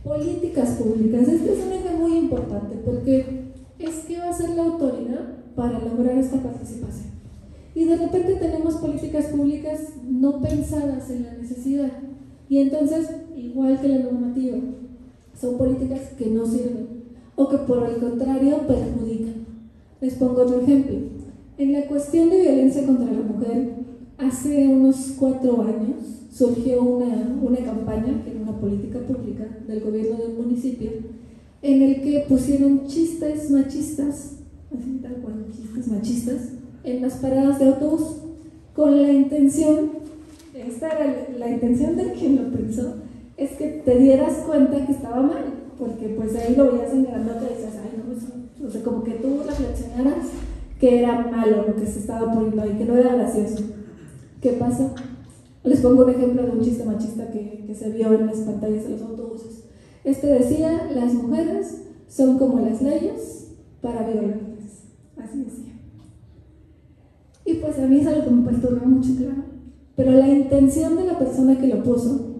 Políticas públicas, este es un eje muy importante porque es que va a ser la autoridad para lograr esta participación. Y de repente tenemos políticas públicas no pensadas en la necesidad y entonces, igual que la normativa, son políticas que no sirven o que por el contrario perjudican. Les pongo otro ejemplo. En la cuestión de violencia contra la mujer, hace unos 4 años surgió una campaña, que era una política pública del gobierno del municipio, en el que pusieron chistes machistas, así tal cual, chistes machistas, en las paradas de autobús, con la intención, esta era la intención de quien lo pensó, es que te dieras cuenta que estaba mal, porque pues ahí lo veías en grandote y decías, ay no, eso, o sea, como que tú reflexionaras que era malo lo que se estaba poniendo ahí, que no era gracioso. ¿Qué pasó? Les pongo un ejemplo de un chiste machista que se vio en las pantallas de los autobuses. Este decía, las mujeres son como las leyes para violarlas. Así decía. Y pues a mí es algo que me perturba mucho, claro. Pero la intención de la persona que lo puso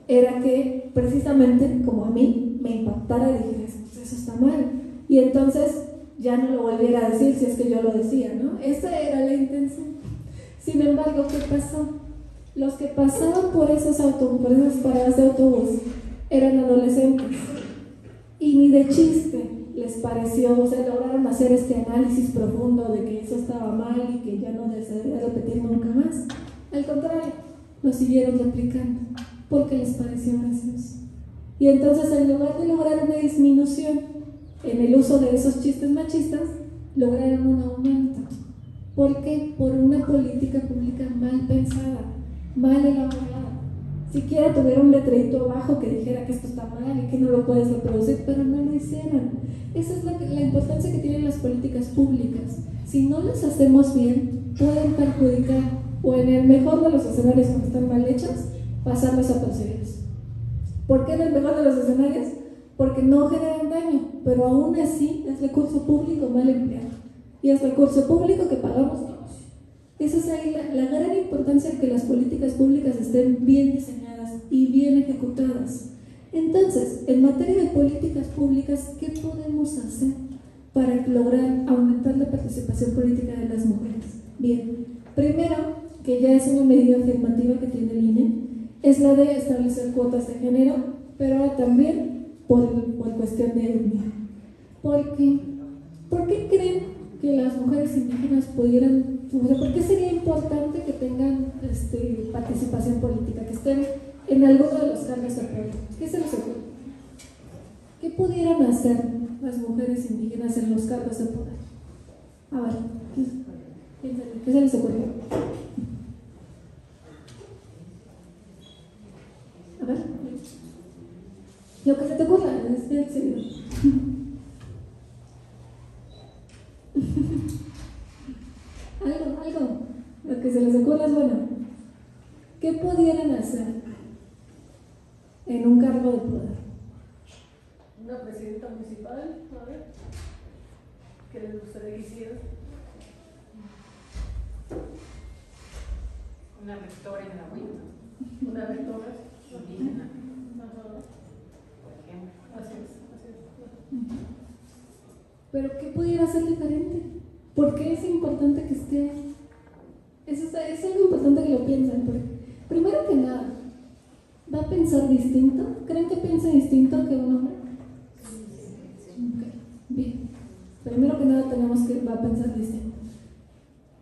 era que precisamente como a mí me impactara y dijera, pues eso está mal. Y entonces ya no lo volviera a decir si es que yo lo decía, ¿no? Esa era la intención. Sin embargo, ¿qué pasó? Los que pasaban por esas paradas de autobús eran adolescentes y ni de chiste les pareció, o sea, lograron hacer este análisis profundo de que eso estaba mal y que ya no se debía repetir nunca más. Al contrario, lo siguieron replicando porque les pareció gracioso. Y entonces, en lugar de lograr una disminución en el uso de esos chistes machistas, lograron un aumento. ¿Por qué? Por una política pública mal pensada, mal elaborada. Siquiera tuvieron un letrerito abajo que dijera que esto está mal y que no lo puedes reproducir, pero no lo hicieron. Esa es la importancia que tienen las políticas públicas. Si no las hacemos bien, pueden perjudicar, o en el mejor de los escenarios cuando están mal hechas, pasar desapercibidos. ¿Por qué en el mejor de los escenarios? Porque no generan daño, pero aún así es recurso público mal empleado. Y es recurso público que pagamos todos. Esa es ahí la gran importancia de que las políticas públicas estén bien diseñadas y bien ejecutadas. Entonces, en materia de políticas públicas, ¿qué podemos hacer para lograr aumentar la participación política de las mujeres? Bien, primero, que ya es una medida afirmativa que tiene el INE, es la de establecer cuotas de género, pero ahora también por cuestión de etnia. ¿Por qué creen que las mujeres indígenas pudieran, o sea, por qué sería importante que tengan participación política, que estén en alguno de los cargos de poder? ¿Qué se les ocurre? ¿Qué pudieran hacer las mujeres indígenas en los cargos de poder? A ver, ¿qué se les ocurrió? A ver, lo que se te ocurra, es en serio. algo, lo que se les ocurra es bueno. ¿Qué pudieran hacer en un cargo de poder? Una presidenta municipal, a ver, ¿qué les gustaría que hiciera? Una rectora en la UIT. Una rectora Indígena, Ajá. por ejemplo. Así es. Pero ¿qué pudiera ser diferente? ¿Por qué es importante que esté? Es algo importante que lo piensen, porque primero que nada, ¿va a pensar distinto? ¿Creen que piensa distinto que un hombre? Okay. Bien. Primero que nada tenemos que va a pensar distinto.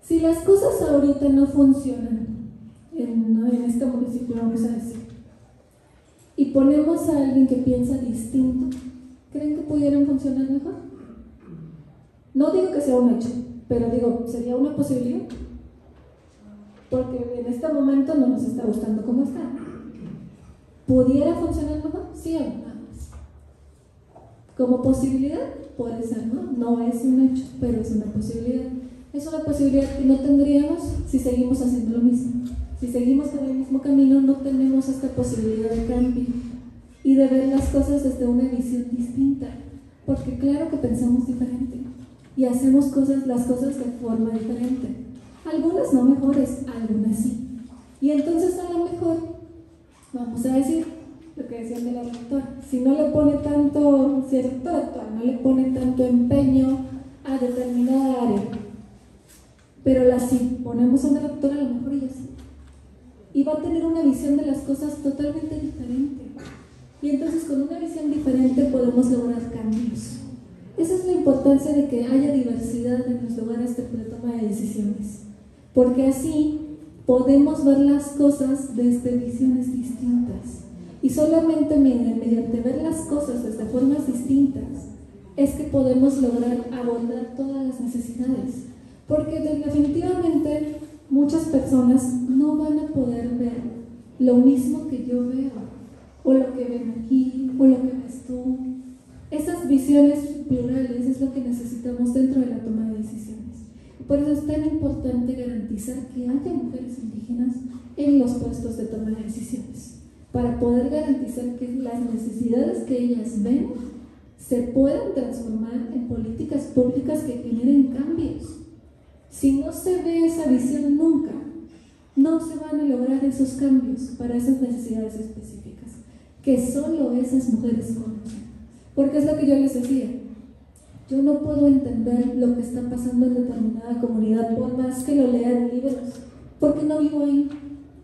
Si las cosas ahorita no funcionan en este municipio, vamos a decir, y ponemos a alguien que piensa distinto, ¿creen que pudieran funcionar mejor? No digo que sea un hecho, pero digo, ¿sería una posibilidad? Porque en este momento no nos está gustando cómo está. ¿Pudiera funcionar mejor? Sí o no, nada más. Como posibilidad, puede ser, ¿no? No es un hecho, pero es una posibilidad. Es una posibilidad que no tendríamos si seguimos haciendo lo mismo. Si seguimos con el mismo camino, no tenemos esta posibilidad de cambio y de ver las cosas desde una visión distinta. Porque claro que pensamos diferente y hacemos las cosas de forma diferente. Algunas no mejores, algunas sí. Y entonces a lo mejor, vamos a decir, lo que decían de la rectora, si no le pone tanto, si el rector actual no le pone tanto empeño a determinada área, pero si ponemos a una rectora, a lo mejor ella sí. Y va a tener una visión de las cosas totalmente diferente. Y entonces con una visión diferente podemos lograr cambios. Esa es la importancia de que haya diversidad en los lugares de toma de decisiones. Porque así podemos ver las cosas desde visiones distintas. Y solamente mediante ver las cosas desde formas distintas es que podemos lograr abordar todas las necesidades. Porque definitivamente muchas personas no van a poder ver lo mismo que yo veo, o lo que ven aquí, o lo que ves tú. Esas visiones plurales es lo que necesitamos dentro de la toma de decisiones. Por eso es tan importante garantizar que haya mujeres indígenas en los puestos de toma de decisiones, para poder garantizar que las necesidades que ellas ven se puedan transformar en políticas públicas que generen cambios. Si no se ve esa visión nunca, no se van a lograr esos cambios para esas necesidades específicas, que solo esas mujeres conocen. Porque es lo que yo les decía, yo no puedo entender lo que está pasando en determinada comunidad por más que lo lea en libros, porque no vivo ahí.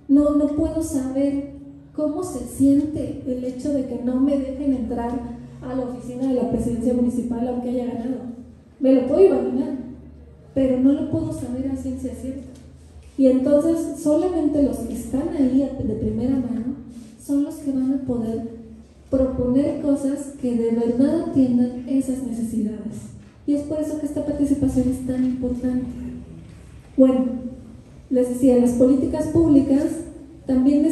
No puedo saber cómo se siente el hecho de que no me dejen entrar a la oficina de la presidencia municipal aunque haya ganado. Me lo puedo imaginar, pero no lo puedo saber a ciencia cierta. Y entonces solamente los que están ahí de primera mano son los que van a poder proponer cosas que de verdad atiendan esas necesidades. Y es por eso que esta participación es tan importante. Bueno, les decía, las políticas públicas también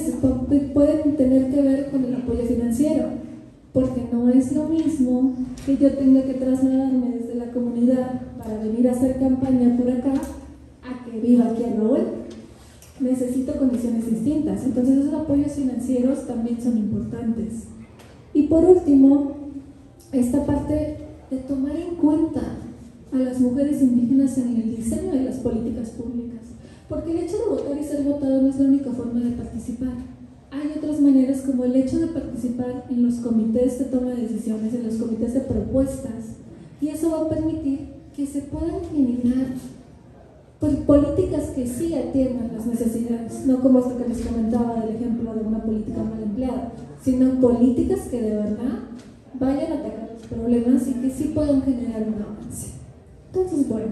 pueden tener que ver con el apoyo financiero, porque no es lo mismo que yo tenga que trasladarme desde la comunidad para venir a hacer campaña por acá a que viva aquí a la vuelta. Necesito condiciones distintas, entonces esos apoyos financieros también son importantes. Y por último, esta parte de tomar en cuenta a las mujeres indígenas en el diseño de las políticas públicas, porque el hecho de votar y ser votado no es la única forma de participar. Hay otras maneras, como el hecho de participar en los comités de toma de decisiones, en los comités de propuestas, y eso va a permitir que se puedan generar políticas que sí atiendan las necesidades, no como esto que les comentaba del ejemplo de una política mal empleada, sino políticas que de verdad vayan a atacar los problemas y que sí puedan generar un avance. Entonces, bueno,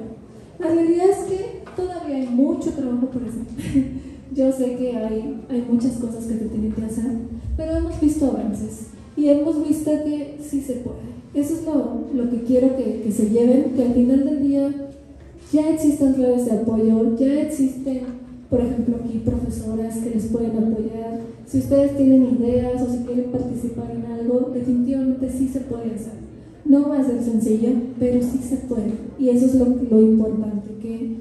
la realidad es que todavía hay mucho trabajo por hacer. Yo sé que hay muchas cosas que se tienen que hacer, pero hemos visto avances y hemos visto que sí se puede. Eso es lo que quiero que se lleven, que al final del día ya existen redes de apoyo, ya existen, por ejemplo, aquí profesoras que les pueden apoyar. Si ustedes tienen ideas o si quieren participar en algo, definitivamente sí se puede hacer. No va a ser sencillo, pero sí se puede. Y eso es lo importante, que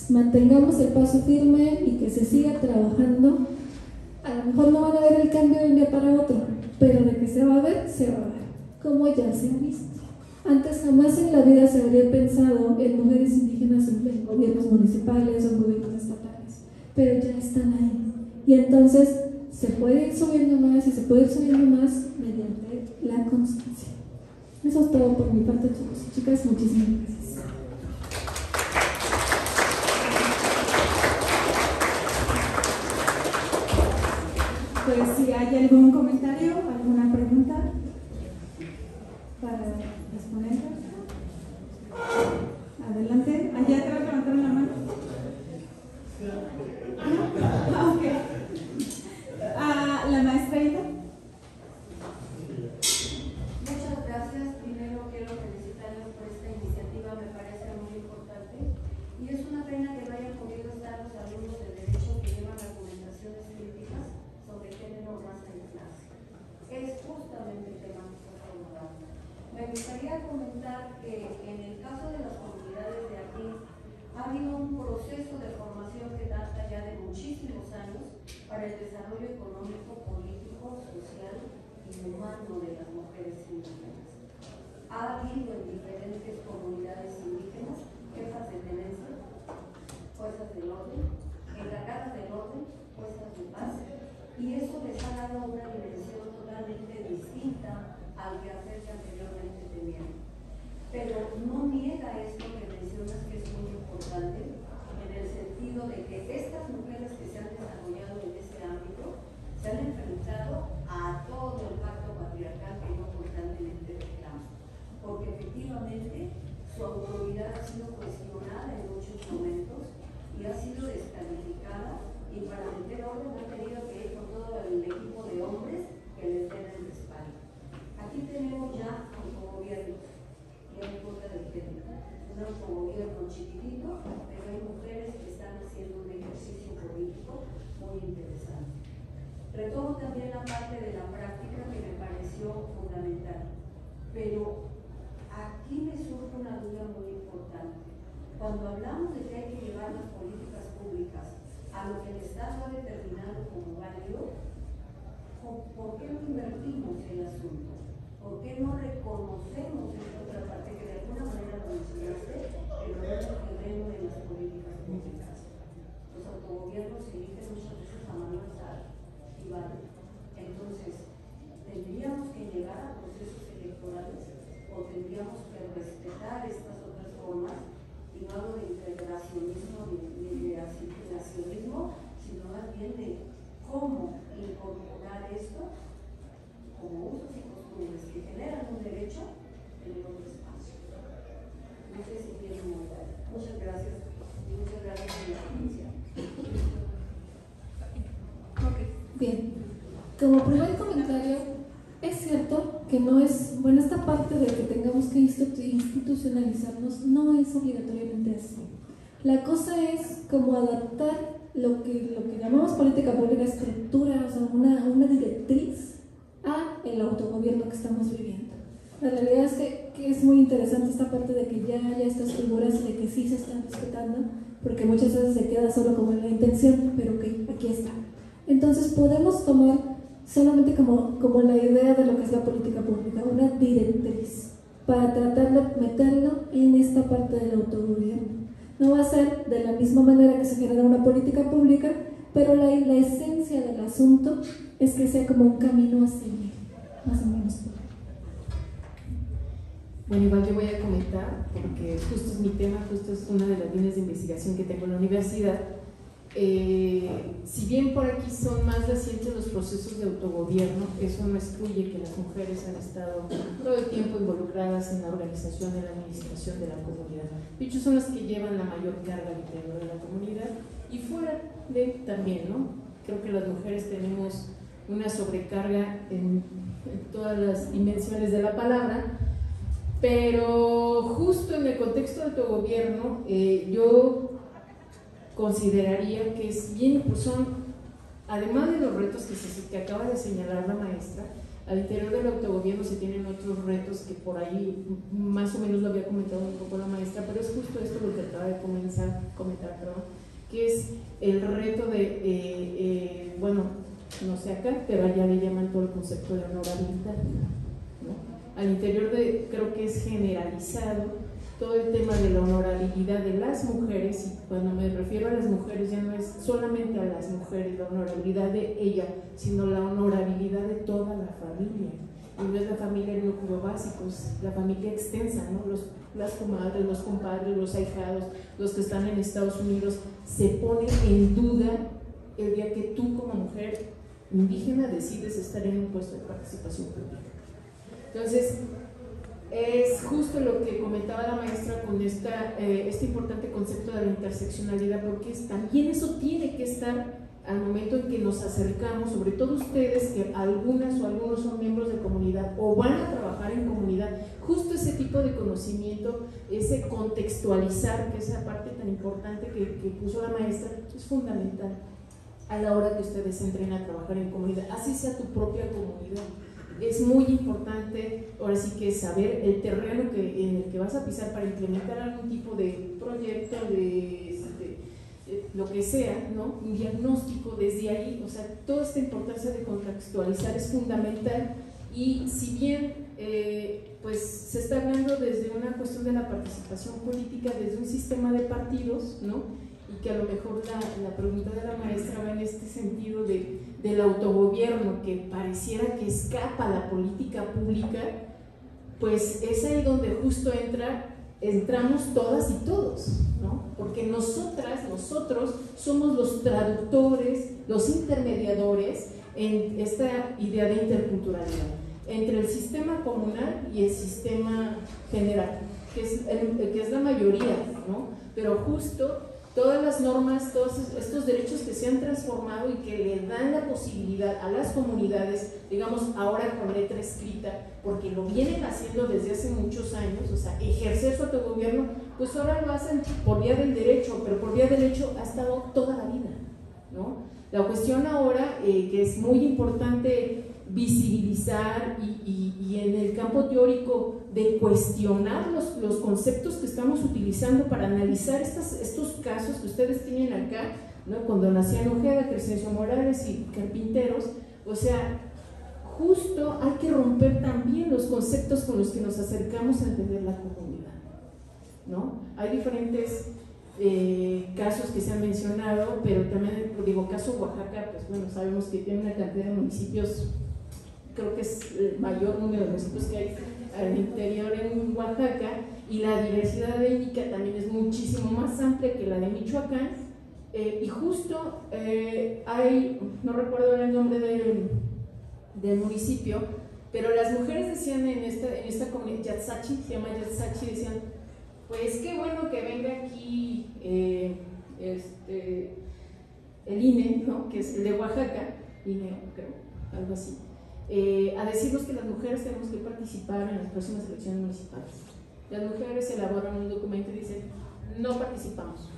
mantengamos el paso firme y que se siga trabajando. A lo mejor no van a ver el cambio de un día para otro, pero de que se va a ver, se va a ver, como ya se ha visto. Antes jamás en la vida se habría pensado en mujeres indígenas en gobiernos municipales o en gobiernos estatales, pero ya están ahí. Y entonces se puede ir subiendo más y se puede ir subiendo más mediante la constancia. Eso es todo por mi parte, chicos y chicas. Muchísimas gracias. Pues si hay algún comentario, alguna pregunta para responder. Adelante. Allá atrás levantaron la mano. Ok. La maestra Ida. Muchas gracias. Primero quiero felicitarlos por esta iniciativa, me parece muy importante. Y es una pena que no hayan podido estar los alumnos de Derecho que llevan argumentaciones críticas sobre género, raza y clase. Es justamente el tema que está abordando. Me gustaría comentar que en el caso de las comunidades de aquí, ha habido un proceso de formación que data ya de muchísimos años para el desarrollo económico, político, social y humano de las mujeres indígenas. Ha habido en diferentes comunidades indígenas jefas de tenencia, fuerzas del orden, encargadas del orden, fuerzas de paz, y eso les ha dado una dimensión totalmente distinta al quehacer que anteriormente tenían. Pero no niega esto que mencionas, que es muy importante, en el sentido de que estas mujeres que se han desarrollado en ese ámbito se han enfrentado a todo el pacto patriarcal que no constantemente reclama, porque efectivamente su autoridad ha sido cuestionada en muchos momentos y ha sido descalificada, y para meter orden ha tenido que ir con todo el equipo de hombres que les den el respaldo. Aquí tenemos ya autogobiernos y hay cuota de género, un autogobierno chiquitito, pero hay mujeres que están haciendo un ejercicio político muy interesante. Retomo también la parte de la práctica que me pareció fundamental, pero aquí me surge una duda muy importante. Cuando hablamos de que hay que llevar las políticas públicas a lo que el Estado ha determinado como válido, ¿por qué no invertimos el asunto? ¿Por qué no reconocemos esta otra parte que de alguna manera lo mencionaste, pero no es el terreno de las políticas públicas? Los autogobiernos se eligen muchas veces a mano alzada y vale. Entonces, ¿tendríamos que llegar a procesos electorales o tendríamos que respetar estas otras formas? Y no hablo de integracionismo ni de asimilacionismo, sino más bien de cómo incorporar esto como usos y costumbres que generan un derecho en el otro espacio. No sé si tienen una idea. Muchas gracias y muchas gracias por la experiencia. Bien, como primer comentario, es cierto que no es, bueno, esta parte de que tengamos que institucionalizarnos no es obligatoriamente así. La cosa es como adaptar lo que llamamos política pública, estructura, o sea, una directriz a el autogobierno que estamos viviendo. La realidad es que es muy interesante esta parte de que ya haya estas figuras de que sí se están respetando, porque muchas veces se queda solo como en la intención, pero que aquí está. Entonces podemos tomar solamente como la idea de lo que es la política pública, una directriz, para tratar de meterlo en esta parte del autogobierno. No va a ser de la misma manera que se genera una política pública, pero la esencia del asunto es que sea como un camino a seguir, más o menos. Bueno, igual yo voy a comentar, porque justo es mi tema, justo es una de las líneas de investigación que tengo en la universidad, si bien por aquí son más recientes los procesos de autogobierno, eso no excluye que las mujeres han estado todo el tiempo involucradas en la organización, en la administración de la comunidad. De hecho, son las que llevan la mayor carga al interior de la comunidad y fuera de también, ¿no? Creo que las mujeres tenemos una sobrecarga en todas las dimensiones de la palabra, pero justo en el contexto de autogobierno, yo consideraría que es bien, pues son, además de los retos que acaba de señalar la maestra, al interior del autogobierno se tienen otros retos que por ahí más o menos lo había comentado un poco la maestra, pero es justo esto lo que acaba de comentar, que es el reto de, bueno, no sé acá, pero allá le llaman todo el concepto de honorabilidad, ¿no? Al interior creo que es generalizado todo el tema de la honorabilidad de las mujeres, y cuando me refiero a las mujeres ya no es solamente a las mujeres, la honorabilidad de ella, sino la honorabilidad de toda la familia. Y no es la familia en núcleo básico, es la familia extensa, ¿no? Las comadres, los compadres, los ahijados, los que están en Estados Unidos, se pone en duda el día que tú como mujer indígena decides estar en un puesto de participación pública. Entonces, es justo lo que comentaba la maestra con este importante concepto de la interseccionalidad, porque también eso tiene que estar al momento en que nos acercamos, sobre todo ustedes que algunas o algunos son miembros de comunidad o van a trabajar en comunidad, justo ese tipo de conocimiento, ese contextualizar, que esa parte tan importante que puso la maestra, es fundamental a la hora que ustedes entren a trabajar en comunidad, así sea tu propia comunidad. Es muy importante, ahora sí que saber el terreno en el que vas a pisar para implementar algún tipo de proyecto, de lo que sea, ¿no? Un diagnóstico desde ahí, o sea, toda esta importancia de contextualizar es fundamental. Y si bien pues se está hablando desde una cuestión de la participación política, desde un sistema de partidos, ¿no? Y que a lo mejor la pregunta de la maestra va en este sentido del autogobierno que pareciera que escapa a la política pública, pues es ahí donde justo entramos todas y todos, ¿no? Porque nosotros somos los traductores, los intermediadores en esta idea de interculturalidad entre el sistema comunal y el sistema general, que es la mayoría, ¿no? Pero justo todas las normas, todos estos derechos que se han transformado y que le dan la posibilidad a las comunidades, digamos ahora con letra escrita, porque lo vienen haciendo desde hace muchos años, o sea, ejercer su autogobierno, pues ahora lo hacen por vía del derecho, pero por vía del hecho ha estado toda la vida, ¿no? La cuestión ahora, que es muy importante visibilizar y en el campo teórico de cuestionar los conceptos que estamos utilizando para analizar estos casos que ustedes tienen acá, ¿no? Con Donaciano Ojeda, Crescencio Morales y Carpinteros, o sea, justo hay que romper también los conceptos con los que nos acercamos a entender la comunidad, ¿no? Hay diferentes casos que se han mencionado, pero también, digo, caso Oaxaca, pues bueno, sabemos que tiene una cantidad de municipios, creo que es el mayor número de municipios que hay al interior en Oaxaca, y la diversidad étnica también es muchísimo más amplia que la de Michoacán, y justo hay, no recuerdo el nombre del municipio, pero las mujeres decían en esta comunidad, Yatsachi, se llama Yatsachi, decían, pues qué bueno que venga aquí el INE, ¿no? Que es el de Oaxaca, INE, creo, algo así, a decirnos que las mujeres tenemos que participar en las próximas elecciones municipales. Las mujeres elaboran un documento y dicen, no participamos.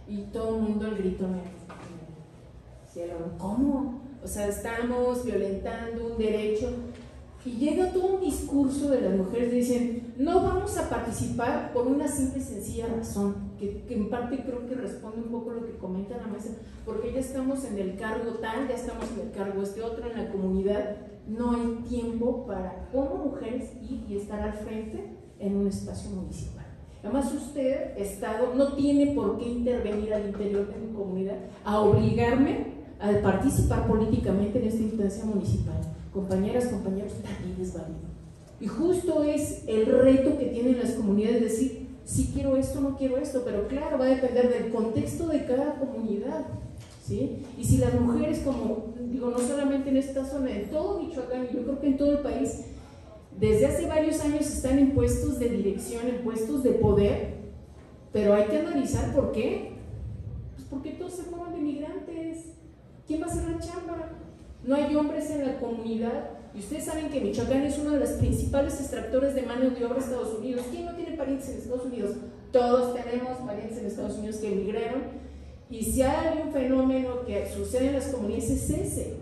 Y todo el mundo el grito ¿cómo? O sea, estamos violentando un derecho. Y llega todo un discurso de las mujeres que dicen, no vamos a participar por una simple y sencilla razón, que en parte creo que responde un poco a lo que comenta la maestra, porque ya estamos en el cargo tal, ya estamos en el cargo otro, en la comunidad, no hay tiempo para, como mujeres, ir y estar al frente en un espacio municipal. Además usted, Estado, no tiene por qué intervenir al interior de mi comunidad a obligarme a participar políticamente en esta instancia municipal. Compañeras, compañeros, también es válido. Y justo es el reto que tienen las comunidades, decir, si quiero esto, no quiero esto, pero claro, va a depender del contexto de cada comunidad, ¿sí? Y si las mujeres, como digo, no solamente en esta zona, en todo Michoacán, yo creo que en todo el país, desde hace varios años están en puestos de dirección, en puestos de poder, pero hay que analizar por qué. Pues porque todos se fueron de migrantes. ¿Quién va a hacer la chamba? No hay hombres en la comunidad. Y ustedes saben que Michoacán es uno de los principales extractores de mano de obra de Estados Unidos. ¿Quién no tiene parientes en Estados Unidos? Todos tenemos parientes en Estados Unidos que emigraron. Y si hay un fenómeno que sucede en las comunidades es ese,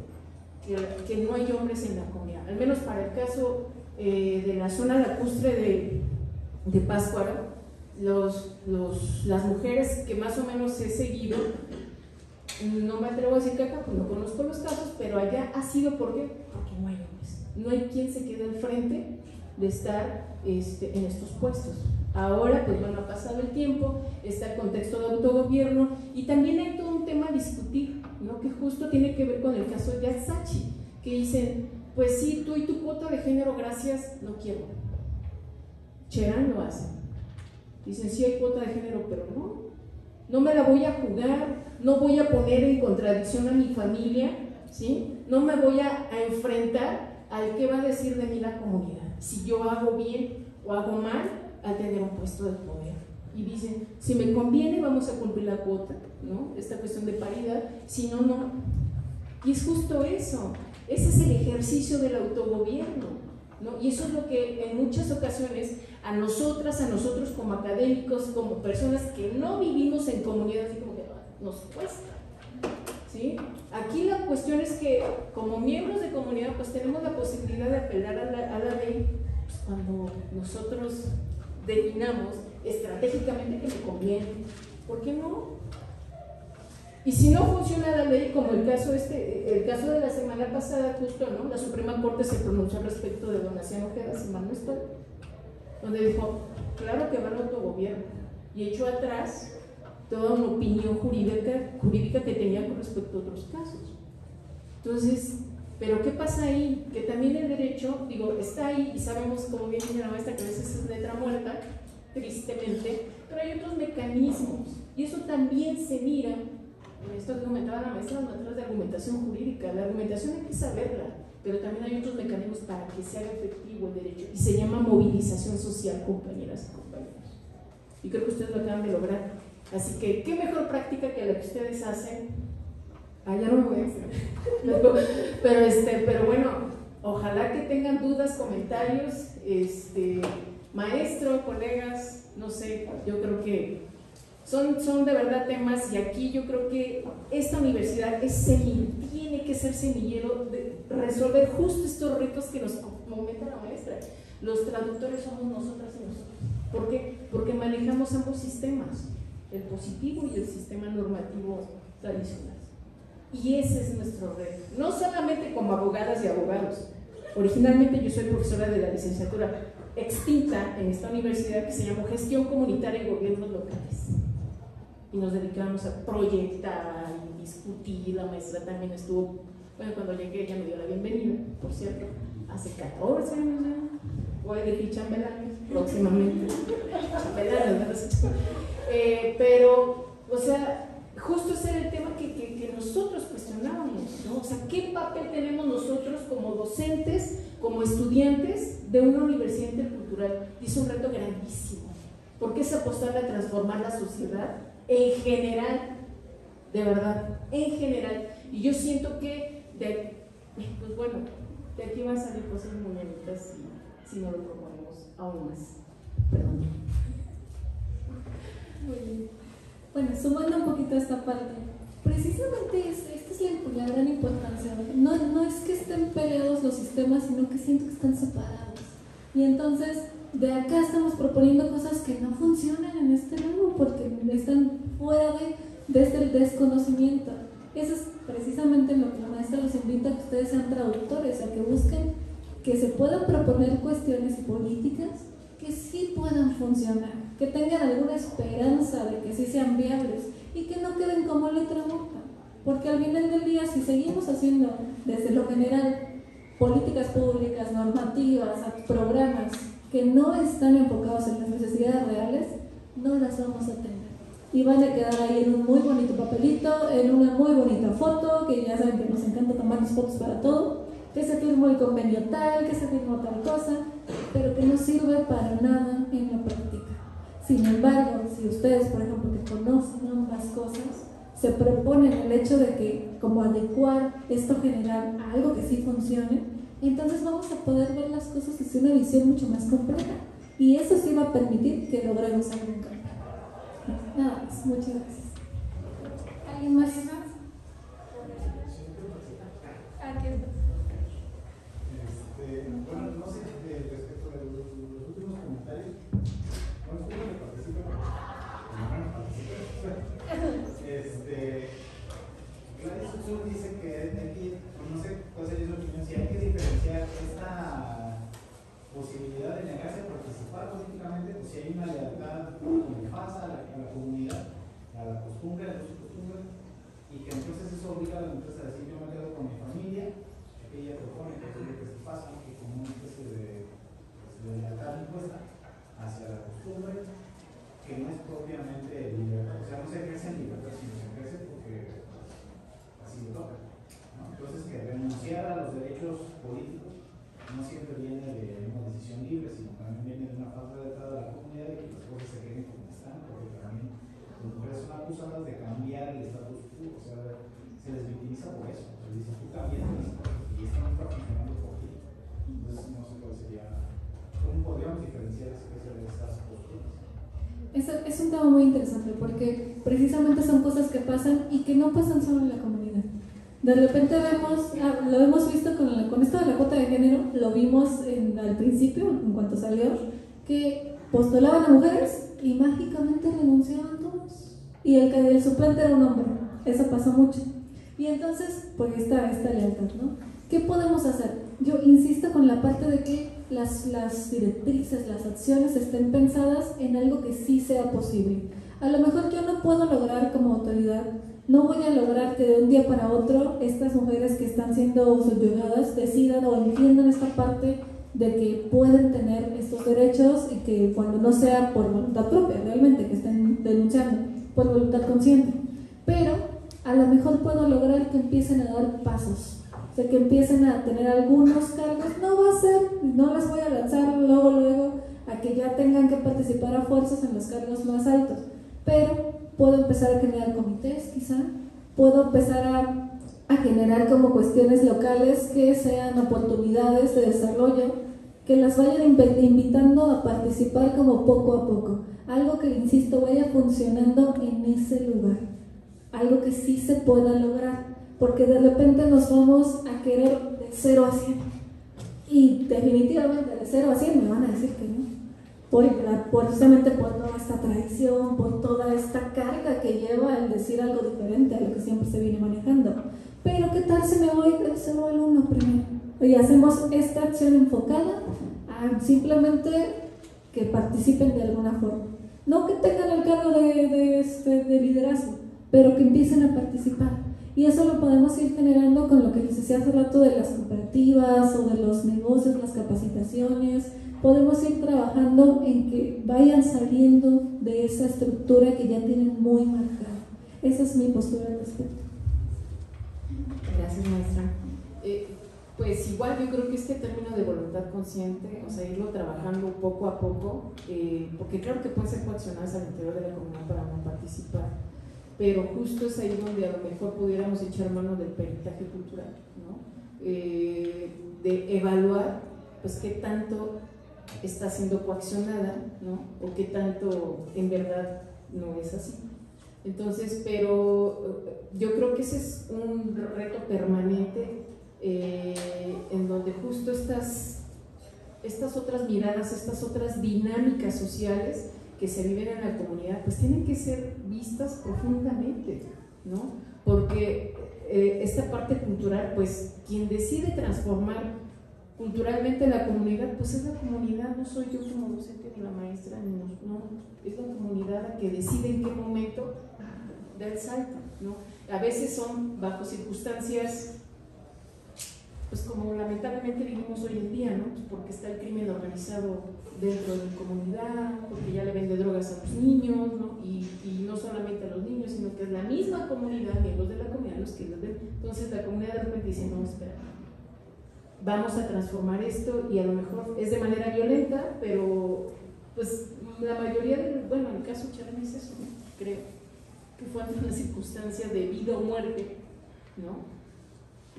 que no hay hombres en la comunidad. Al menos para el caso de la zona lacustre de Pátzcuaro, las mujeres que más o menos he seguido, no me atrevo a decir que acá, pues no conozco los casos, pero allá ha sido porque no hay hombres, no hay quien se quede al frente de estar en estos puestos. Ahora, pues bueno, ha pasado el tiempo, está el contexto de autogobierno y también hay todo un tema a discutir, ¿no? Que justo tiene que ver con el caso de Yaxachi, que dicen, pues sí, tú y tu cuota de género, gracias, no quiero. Cherán lo hace. Dicen, sí hay cuota de género, pero no me la voy a jugar, no voy a poner en contradicción a mi familia, ¿sí? No me voy a enfrentar al que va a decir de mí la comunidad, si yo hago bien o hago mal al tener un puesto de poder. Y dicen, si me conviene vamos a cumplir la cuota, ¿no? Esta cuestión de paridad, si no, no. Y es justo eso, ese es el ejercicio del autogobierno, ¿no? Y eso es lo que en muchas ocasiones a nosotros como académicos, como personas que no vivimos en comunidades, como que nos cuesta, ¿sí? Aquí la cuestión es que como miembros de comunidad pues tenemos la posibilidad de apelar a la ley pues, cuando nosotros definamos estratégicamente que me conviene. ¿Por qué no? Y si no funciona la ley, como el caso de la semana pasada, justo, ¿no? La Suprema Corte se pronunció al respecto de Donación Ojeda, si mal no estoy, donde dijo, claro que va al autogobierno, y echó atrás toda una opinión jurídica que tenía con respecto a otros casos. Entonces, ¿pero qué pasa ahí? Que también el derecho, digo, está ahí y sabemos, como bien dice la maestra, que a veces es letra muerta, tristemente, pero hay otros mecanismos, y eso también se mira. Esto que comentaba la maestra, las materias de argumentación jurídica. La argumentación hay que saberla, pero también hay otros mecanismos para que se haga efectivo el derecho, y se llama movilización social, compañeras y compañeros. Y creo que ustedes lo acaban de lograr. Así que, ¿qué mejor práctica que la que ustedes hacen? Ya no me voy a decir. Pero bueno, ojalá que tengan dudas, comentarios, maestro, colegas, no sé, yo creo que son de verdad temas, y aquí yo creo que esta universidad tiene que ser semillero de resolver justo estos retos que nos comenta la maestra. Los traductores somos nosotras y nosotros. ¿Por qué? Porque manejamos ambos sistemas, el positivo y el sistema normativo tradicional. Y ese es nuestro reto, no solamente como abogadas y abogados. Originalmente yo soy profesora de la licenciatura extinta en esta universidad que se llamó Gestión Comunitaria y Gobiernos Locales, y nos dedicamos a proyectar y discutir. La maestra también estuvo, bueno, cuando llegué ella me dio la bienvenida, por cierto, hace 14 años ya, voy a decir chambelanes próximamente, chambelanes, pero, o sea, justo ese era el tema que nosotros cuestionábamos, ¿no? O sea, ¿qué papel tenemos nosotros como docentes, como estudiantes de una universidad intercultural? Y es un reto grandísimo, porque es apostar a transformar la sociedad en general, de verdad, en general. Y yo siento que, pues bueno, de aquí van a salir cosas muy bonitas si no lo proponemos aún más. Perdón. Muy bien. Bueno, sumando un poquito a esta parte, precisamente esta es la gran importancia. No es que estén peleados los sistemas, sino que siento que están separados. Y entonces, de acá estamos proponiendo cosas que no funcionan en este lado porque están fuera de este desconocimiento. Eso es precisamente lo que la maestra los invita a que ustedes sean traductores, a que busquen que se puedan proponer cuestiones políticas que sí puedan funcionar, que tengan alguna esperanza de que sí sean viables y que no queden como letra muerta. Porque al final del día, si seguimos haciendo desde lo general políticas públicas, normativas, programas que no están enfocados en las necesidades reales, no las vamos a tener. Y van a quedar ahí en un muy bonito papelito, en una muy bonita foto, que ya saben que nos encanta tomarnos fotos para todo, que se firmó el convenio tal, que se firmó tal cosa, pero que no sirve para nada en la práctica. Sin embargo, si ustedes, por ejemplo, que conocen ambas cosas, se proponen el hecho de que como adecuar esto general a algo que sí funcione, entonces vamos a poder ver las cosas desde una visión mucho más compleja, y eso sí va a permitir que logremos algún cambio. Nada más, muchas gracias. ¿Alguien más? Aquí está. Bueno, no sé, respecto a los últimos comentarios, bueno, espero que participen. Gladys Uzur dice que aquí, no sé cuál sería su opinión, si hay que diferenciar esta posibilidad de negarse a participar políticamente, pues si hay una lealtad como pasa a la comunidad, a la costumbre, a sus costumbres, y que entonces eso obliga a la empresa a decir: yo me quedo con mi familia, que ella propone, que es lo que se pasa, que como una especie de lealtad impuesta hacia la costumbre, que no es propiamente libertad, o sea, no se ejerce en libertad, sino se ejerce porque así lo toca, ¿no? Entonces, que renunciar a los derechos políticos no siempre viene de una decisión libre, sino también viene de una falta de lealtad a la comunidad, de que las cosas se queden como están, porque también las mujeres son acusadas de cambiar el status quo, o sea, se les victimiza por eso, se les dice: tú cambias las cosas y esto no está funcionando por ti. Entonces, no sé cuál sería, cómo podríamos diferenciar estas posturas. Es un tema muy interesante porque precisamente son cosas que pasan y que no pasan solo en la comunidad. De repente vemos, lo hemos visto con esto de la cuota de género, lo vimos al principio, en cuanto salió, que postulaban a mujeres y mágicamente renunciaban todos. Y el suplente era un hombre, eso pasó mucho. Y entonces, pues esta lealtad, ¿no? ¿Qué podemos hacer? Yo insisto con la parte de que las directrices, las acciones estén pensadas en algo que sí sea posible. A lo mejor yo no puedo lograr como autoridad, no voy a lograr que de un día para otro estas mujeres que están siendo subyugadas decidan o entiendan esta parte de que pueden tener estos derechos y que cuando no sea por voluntad propia realmente, que estén denunciando, por voluntad consciente. Pero a lo mejor puedo lograr que empiecen a dar pasos. O sea, que empiecen a tener algunos cargos, no va a ser, no las voy a lanzar luego a que ya tengan que participar a fuerzas en los cargos más altos, pero puedo empezar a generar comités quizá, puedo empezar a generar como cuestiones locales que sean oportunidades de desarrollo, que las vayan invitando a participar como poco a poco, algo que, insisto, vaya funcionando en ese lugar, algo que sí se pueda lograr. Porque de repente nos vamos a querer de 0 a 100 y definitivamente de 0 a 100 me van a decir que no, precisamente por toda esta tradición, por toda esta carga que lleva el decir algo diferente a lo que siempre se viene manejando. Pero ¿qué tal si me voy del 0 al 1 primero? Y hacemos esta acción enfocada a simplemente que participen de alguna forma, no que tengan el cargo de liderazgo, pero que empiecen a participar. Y eso lo podemos ir generando con lo que les decía hace rato de las cooperativas o de los negocios, las capacitaciones. Podemos ir trabajando en que vayan saliendo de esa estructura que ya tienen muy marcada. Esa es mi postura al respecto. Gracias, maestra. Pues igual yo creo que este término de voluntad consciente, o sea, irlo trabajando poco a poco, porque claro que pueden ser coaccionadas al interior de la comunidad para no participar, pero justo es ahí donde a lo mejor pudiéramos echar mano del peritaje cultural, ¿no? De evaluar pues qué tanto está siendo coaccionada, ¿no? O qué tanto en verdad no es así. Entonces, pero yo creo que ese es un reto permanente en donde justo estas otras miradas, estas otras dinámicas sociales que se viven en la comunidad, pues tienen que ser vistas profundamente, ¿no? Porque esta parte cultural, pues quien decide transformar culturalmente la comunidad, pues es la comunidad, no soy yo como docente ni la maestra, no, es la comunidad la que decide en qué momento da el salto, ¿no? A veces son bajo circunstancias, pues como lamentablemente vivimos hoy en día, ¿no? Porque está el crimen organizado dentro de la comunidad, porque ya le vende drogas a los niños, niños, sino que es la misma comunidad, miembros de la comunidad los que los ven. Entonces la comunidad de repente dice, no, espera, vamos a transformar esto, y a lo mejor es de manera violenta, pero pues la mayoría de, bueno, en el caso de Charly es eso, ¿no? Creo que fue ante una circunstancia de vida o muerte, ¿no?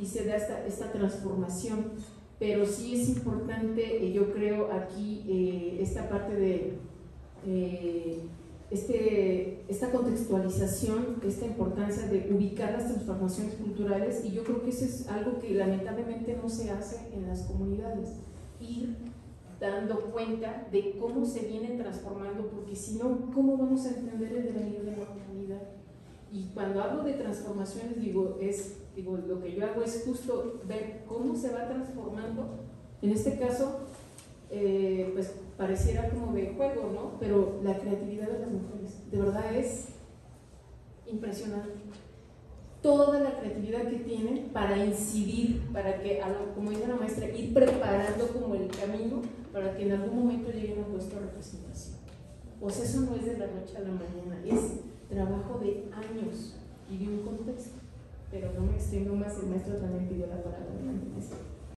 Y se da esta transformación, pero sí es importante, yo creo aquí, esta parte de esta contextualización, esta importancia de ubicar las transformaciones culturales, y yo creo que eso es algo que lamentablemente no se hace en las comunidades, ir dando cuenta de cómo se vienen transformando, porque si no, ¿cómo vamos a entender el devenir de la humanidad? Y cuando hablo de transformaciones, digo, lo que yo hago es justo ver cómo se va transformando. En este caso, pues pareciera como de juego, ¿no? Pero la creatividad de las mujeres, de verdad es impresionante. Toda la creatividad que tienen para incidir, para que, como dice la maestra, ir preparando como el camino para que en algún momento lleguen a un puesto de representación. O sea, eso no es de la noche a la mañana, es trabajo de años y de un contexto. Pero no me extiendo más, el maestro también pidió la palabra.